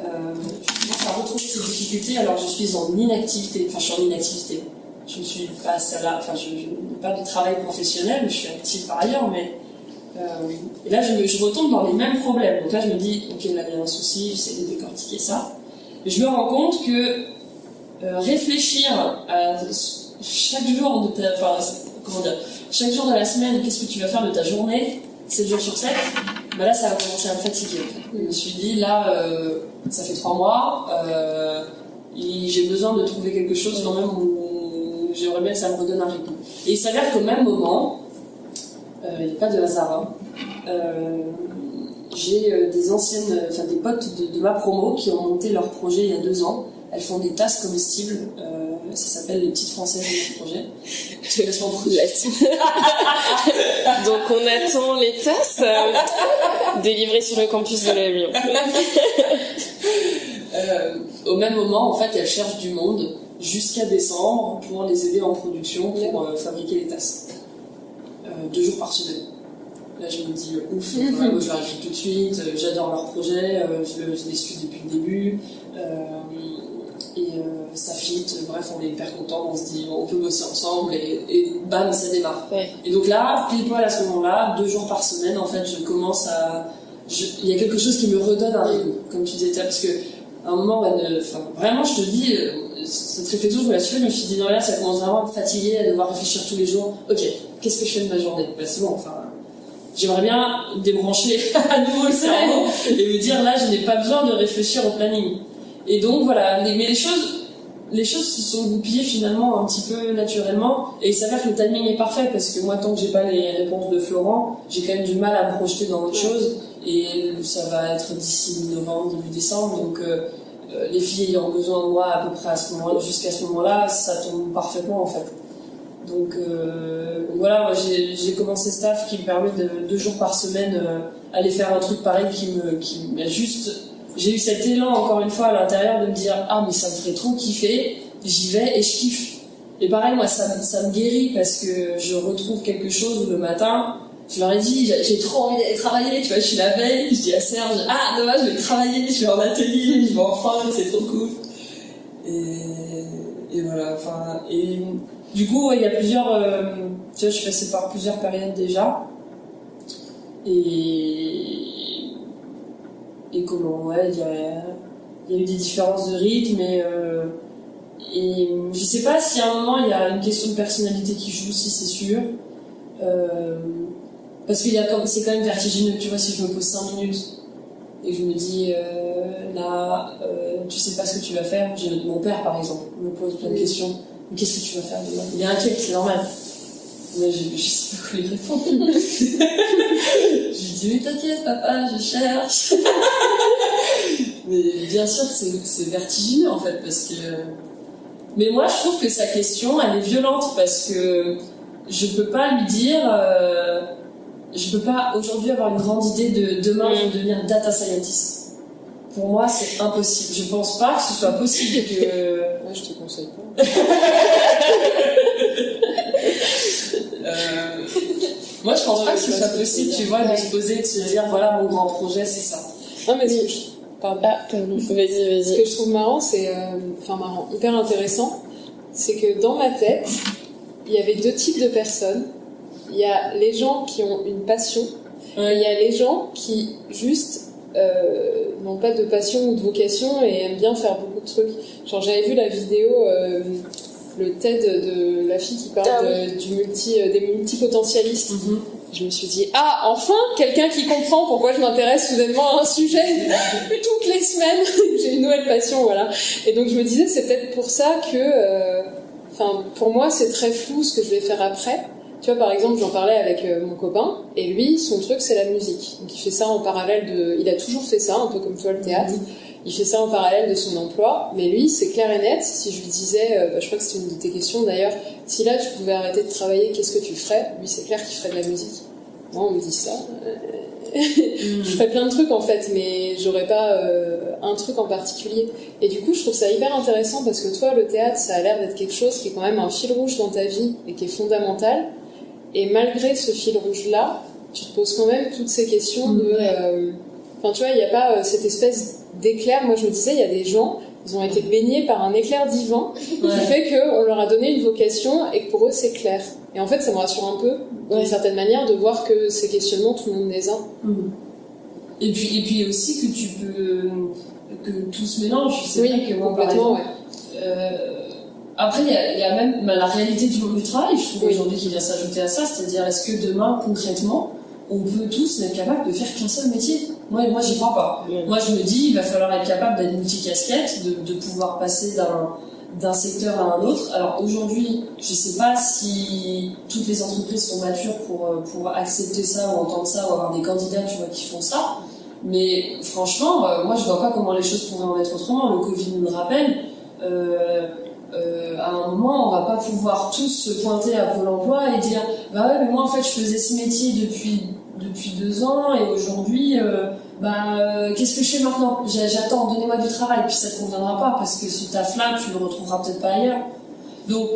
Je commence à retrouver ces difficultés, alors je suis en inactivité. Je ne suis pas je n'ai pas de travail professionnel, je suis active par ailleurs, mais et là je retombe dans les mêmes problèmes. Donc là je me dis, ok, là il y a un souci, j'essaie de décortiquer ça. Et je me rends compte que réfléchir à chaque jour chaque jour de la semaine, qu'est-ce que tu vas faire de ta journée, 7 jours sur 7, là ça va commencer à me fatiguer. Je me suis dit, là, ça fait 3 mois, j'ai besoin de trouver quelque chose quand même où j'aimerais bien que ça me redonne un rythme. Et il s'avère qu'au même moment, il n'y a pas de hasard, j'ai des potes de ma promo qui ont monté leur projet il y a 2 ans. Elles font des tasses comestibles, ça s'appelle les petites françaises de projet.
Donc on attend les tasses délivrées sur le campus de la Lyon.
Au même moment, en fait, elles cherchent du monde jusqu'à décembre pour les aider en production pour fabriquer les tasses. 2 jours par semaine. Là, je me dis, ouf, moi, je leur écris tout de suite, j'adore leur projet, je les suis depuis le début, ça fit, bref, on est hyper contents, on se dit, on peut bosser ensemble, et bam, ça démarre. Et donc là, pile poil à ce moment-là, 2 jours par semaine, en fait, je commence il y a quelque chose qui me redonne un rythme, comme tu disais, parce que, à un moment, vraiment, je te dis, cette réflexion, je me suis dit, non, là, ça commence vraiment à me fatiguer, à devoir réfléchir tous les jours, ok, qu'est-ce que je fais de ma journée? C'est bon, j'aimerais bien débrancher à nouveau le cerveau et me dire, là, je n'ai pas besoin de réfléchir au planning. Et donc, voilà, mais les choses se sont goupillées finalement un petit peu naturellement, et il s'avère que le timing est parfait, parce que moi, tant que j'ai pas les réponses de Florent, j'ai quand même du mal à me projeter dans autre chose, et ça va être d'ici novembre, début décembre, donc les filles ayant besoin de moi à peu près jusqu'à ce moment-là, ça tombe parfaitement en fait. Donc voilà, moi j'ai commencé staff qui me permet de 2 jours par semaine aller faire un truc pareil qui m'a juste... J'ai eu cet élan encore une fois à l'intérieur de me dire, ah mais ça me ferait trop kiffer, j'y vais et je kiffe. Et pareil, moi ça me guérit, parce que je retrouve quelque chose où le matin, je leur ai dit, j'ai trop envie d'aller travailler, tu vois, je suis la veille, je dis à Serge, ah dommage, je vais travailler, je vais en atelier, je vais en prendre, c'est trop cool. Et voilà, et du coup, il y a plusieurs, tu vois, je suis passée par plusieurs périodes déjà, et comment, il y a eu des différences de rythme, et je sais pas si à un moment il y a une question de personnalité qui joue aussi, c'est sûr, parce que c'est quand même vertigineux, tu vois, si je me pose 5 minutes et que je me dis là tu sais pas ce que tu vas faire. Mon père, par exemple, me pose plein de questions. Mais qu'est-ce que tu vas faire demain? Il est inquiet, c'est normal. Mais je sais pas quoi lui répondre. Je lui dis, mais t'inquiète, papa, je cherche. Mais bien sûr que c'est vertigineux, en fait, parce que... Mais moi, je trouve que sa question, elle est violente, parce que je peux pas lui dire... Je peux pas aujourd'hui avoir une grande idée de demain, je veux devenir data scientist. Pour moi, c'est impossible. Je pense pas que ce soit possible que...
Ouais, je te conseille pas.
Moi, je pense pas que ce soit possible, tu vois, de se poser, de se dire, voilà, mon grand projet, c'est ça.
Non, mais pardon.
Ah, pardon. Vas-y.
Ce que je trouve marrant, c'est... hyper intéressant, c'est que dans ma tête, il y avait 2 types de personnes. Il y a les gens qui ont une passion, et il y a les gens qui, juste, n'ont pas de passion ou de vocation et aiment bien faire beaucoup de trucs. Genre, j'avais vu la vidéo... le TED de la fille qui parle des multipotentialistes. Je me suis dit, enfin, quelqu'un qui comprend pourquoi je m'intéresse soudainement à un sujet toutes les semaines. J'ai une nouvelle passion, voilà. Et donc je me disais, c'est peut-être pour ça que, pour moi, c'est très flou ce que je vais faire après. Tu vois, par exemple, j'en parlais avec mon copain, et lui, son truc, c'est la musique. Donc il fait ça en parallèle il a toujours fait ça, un peu comme toi, le théâtre. Il fait ça en parallèle de son emploi, mais lui, c'est clair et net. Si je lui disais, je crois que c'était une de tes questions d'ailleurs, si là tu pouvais arrêter de travailler, qu'est-ce que tu ferais? Lui, c'est clair qu'il ferait de la musique. Moi, on me dit ça. Je ferais plein de trucs en fait, mais j'aurais pas un truc en particulier. Et du coup, je trouve ça hyper intéressant parce que toi, le théâtre, ça a l'air d'être quelque chose qui est quand même un fil rouge dans ta vie et qui est fondamental. Et malgré ce fil rouge-là, tu te poses quand même toutes ces questions de... tu vois, il n'y a pas cette espèce d'éclair. Moi, je me disais, il y a des gens, ils ont été baignés par un éclair divin qui fait qu'on leur a donné une vocation et que pour eux, c'est clair. Et en fait, ça me rassure un peu, d'une certaine manière, de voir que ces questionnements, tout le monde les a.
Et puis aussi que tu peux... que tout se mélange. C'est vrai que moi,
complètement,
Après, il y a même la réalité du monde du travail, je trouve, aujourd'hui, qui vient s'ajouter à ça. C'est-à-dire, est-ce que demain, concrètement, on peut tous être capable de faire qu'un seul métier? Moi, j'y crois pas. Moi, je me dis, il va falloir être capable d'être multicasquette, de pouvoir passer d'un secteur à un autre. Alors aujourd'hui, je sais pas si toutes les entreprises sont matures pour accepter ça ou entendre ça ou avoir des candidats, tu vois, qui font ça. Mais franchement, moi, je vois pas comment les choses pourraient en être autrement. Le Covid nous le rappelle. À un moment, on va pas pouvoir tous se pointer à Pôle emploi et dire bah ouais, mais moi en fait je faisais ce métier depuis 2 ans et aujourd'hui qu'est-ce que je fais maintenant? J'attends, donnez-moi du travail, puis ça te conviendra pas parce que ce taf-là tu le retrouveras peut-être pas ailleurs. Donc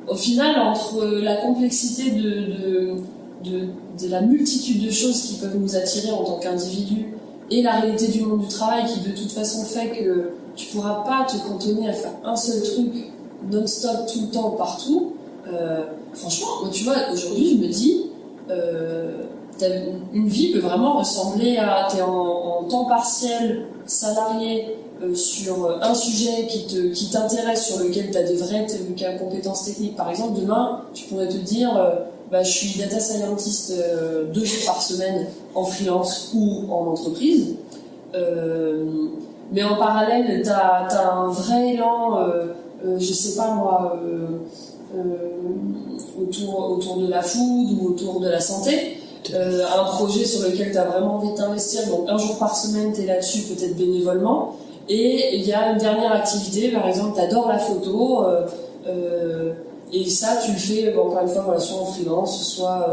au final, entre la complexité de la multitude de choses qui peuvent nous attirer en tant qu'individu et la réalité du monde du travail qui de toute façon fait que tu pourras pas te cantonner à faire un seul truc non-stop tout le temps partout. Franchement, moi, tu vois, aujourd'hui je me dis une vie peut vraiment ressembler à t'es en temps partiel salarié sur un sujet qui t'intéresse, sur lequel tu as des vraies compétences techniques. Par exemple, demain tu pourrais te dire je suis data scientist 2 jours par semaine en freelance ou en entreprise. Mais en parallèle, t'as un vrai élan, je sais pas moi, autour de la food ou autour de la santé, un projet sur lequel t'as vraiment envie d'investir, donc 1 jour par semaine t'es là-dessus, peut-être bénévolement, et il y a une dernière activité, par exemple t'adores la photo, et ça tu le fais encore une fois soit en freelance, soit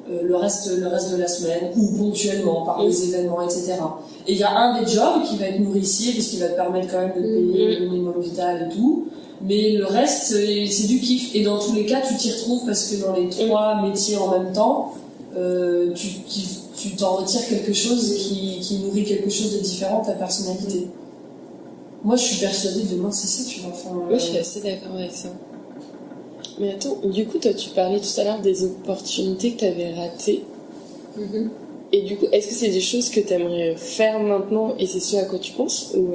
le reste de la semaine, ou ponctuellement par les événements, etc. Et il y a un des jobs qui va être nourricier, parce qu'il va te permettre quand même de te payer le minimum vital et tout, mais le reste c'est du kiff, et dans tous les cas tu t'y retrouves parce que dans les 3 métiers en même temps tu t'en retires quelque chose qui nourrit quelque chose de différent de ta personnalité. Moi je suis persuadée que demain c'est ça, tu vois.
Moi je suis assez d'accord avec ça. Mais attends, du coup toi tu parlais tout à l'heure des opportunités que tu avais ratées. Et du coup, est-ce que c'est des choses que tu aimerais faire maintenant et c'est ce à quoi tu penses ou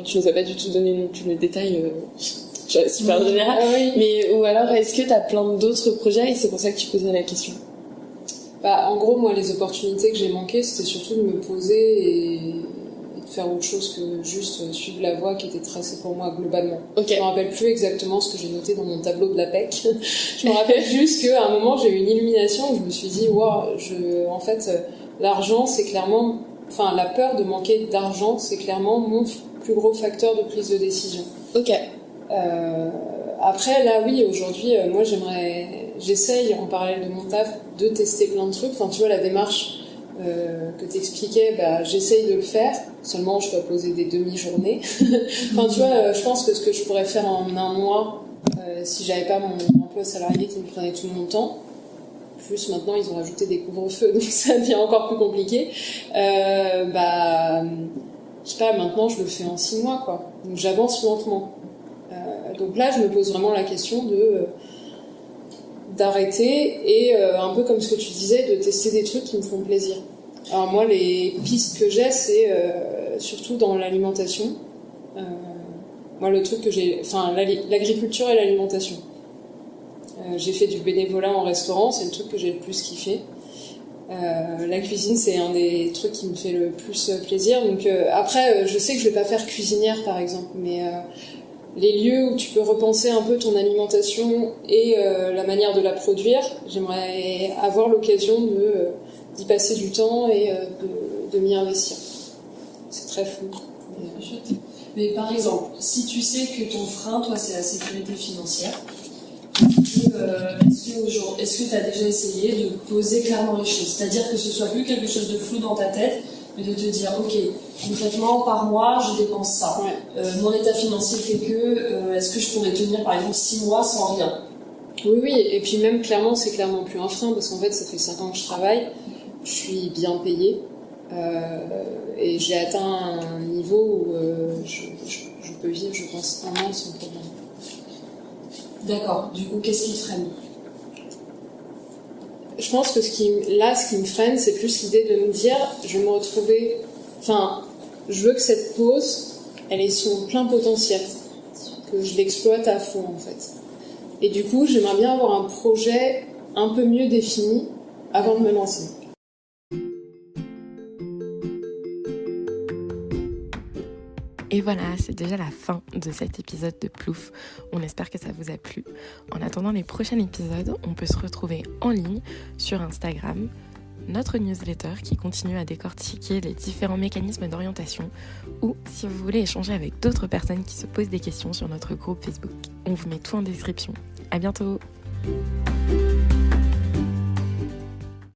tu nous as pas du tout donné non plus le détail super général, mais ou alors est-ce que tu as plein d'autres projets et c'est pour ça que tu posais la question?
En gros, moi, les opportunités que j'ai manquées, c'était surtout de me poser et de faire autre chose que juste suivre la voie qui était tracée pour moi globalement.
Ok.
Je me rappelle plus exactement ce que j'ai noté dans mon tableau de l'APEC. Je me rappelle juste qu'à un moment j'ai eu une illumination où je me suis dit en fait l'argent c'est clairement, enfin la peur de manquer d'argent c'est clairement mon plus gros facteur de prise de décision.
Ok.
Après là oui aujourd'hui moi j'essaye en parallèle de mon taf de tester plein de trucs. Enfin tu vois la démarche que t'expliquais, j'essaye de le faire, seulement je dois poser des demi-journées. Enfin tu vois, je pense que ce que je pourrais faire en un mois, si j'avais pas mon emploi salarié qui me prenait tout mon temps, plus maintenant ils ont rajouté des couvre-feux, donc ça devient encore plus compliqué, je sais pas, maintenant je le fais en 6 mois quoi, donc j'avance lentement. Donc là je me pose vraiment la question d'arrêter et un peu comme ce que tu disais, de tester des trucs qui me font plaisir. Alors moi les pistes que j'ai c'est surtout dans l'alimentation. Moi le truc que l'agriculture et l'alimentation. J'ai fait du bénévolat en restaurant, c'est le truc que j'ai le plus kiffé. La cuisine c'est un des trucs qui me fait le plus plaisir. Donc après je sais que je vais pas faire cuisinière par exemple, mais les lieux où tu peux repenser un peu ton alimentation et la manière de la produire, j'aimerais avoir l'occasion d'y passer du temps et de m'y investir. C'est très flou.
Mais par exemple, si tu sais que ton frein, toi, c'est la sécurité financière, est-ce que tu as déjà essayé de poser clairement les choses? C'est-à-dire que ce soit plus quelque chose de flou dans ta tête, mais de te dire, ok, concrètement, par mois, je dépense ça.
Ouais.
Mon état financier fait que, est-ce que je pourrais tenir, par exemple, 6 mois sans rien?
Oui, et puis même, clairement, c'est clairement plus un frein, parce qu'en fait, ça fait 5 ans que je travaille, je suis bien payée, et j'ai atteint un niveau où je peux vivre, je pense, 1 an sans problème.
D'accord. Du coup, qu'est-ce qui te freine?
Je pense que ce qui me freine, c'est plus l'idée de me dire, je vais me retrouver... Enfin, je veux que cette pause, elle ait son plein potentiel, que je l'exploite à fond, en fait. Et du coup, j'aimerais bien avoir un projet un peu mieux défini avant de me lancer.
Et voilà, c'est déjà la fin de cet épisode de Plouf. On espère que ça vous a plu. En attendant les prochains épisodes, on peut se retrouver en ligne sur Instagram, notre newsletter qui continue à décortiquer les différents mécanismes d'orientation, ou si vous voulez échanger avec d'autres personnes qui se posent des questions sur notre groupe Facebook. On vous met tout en description. À bientôt!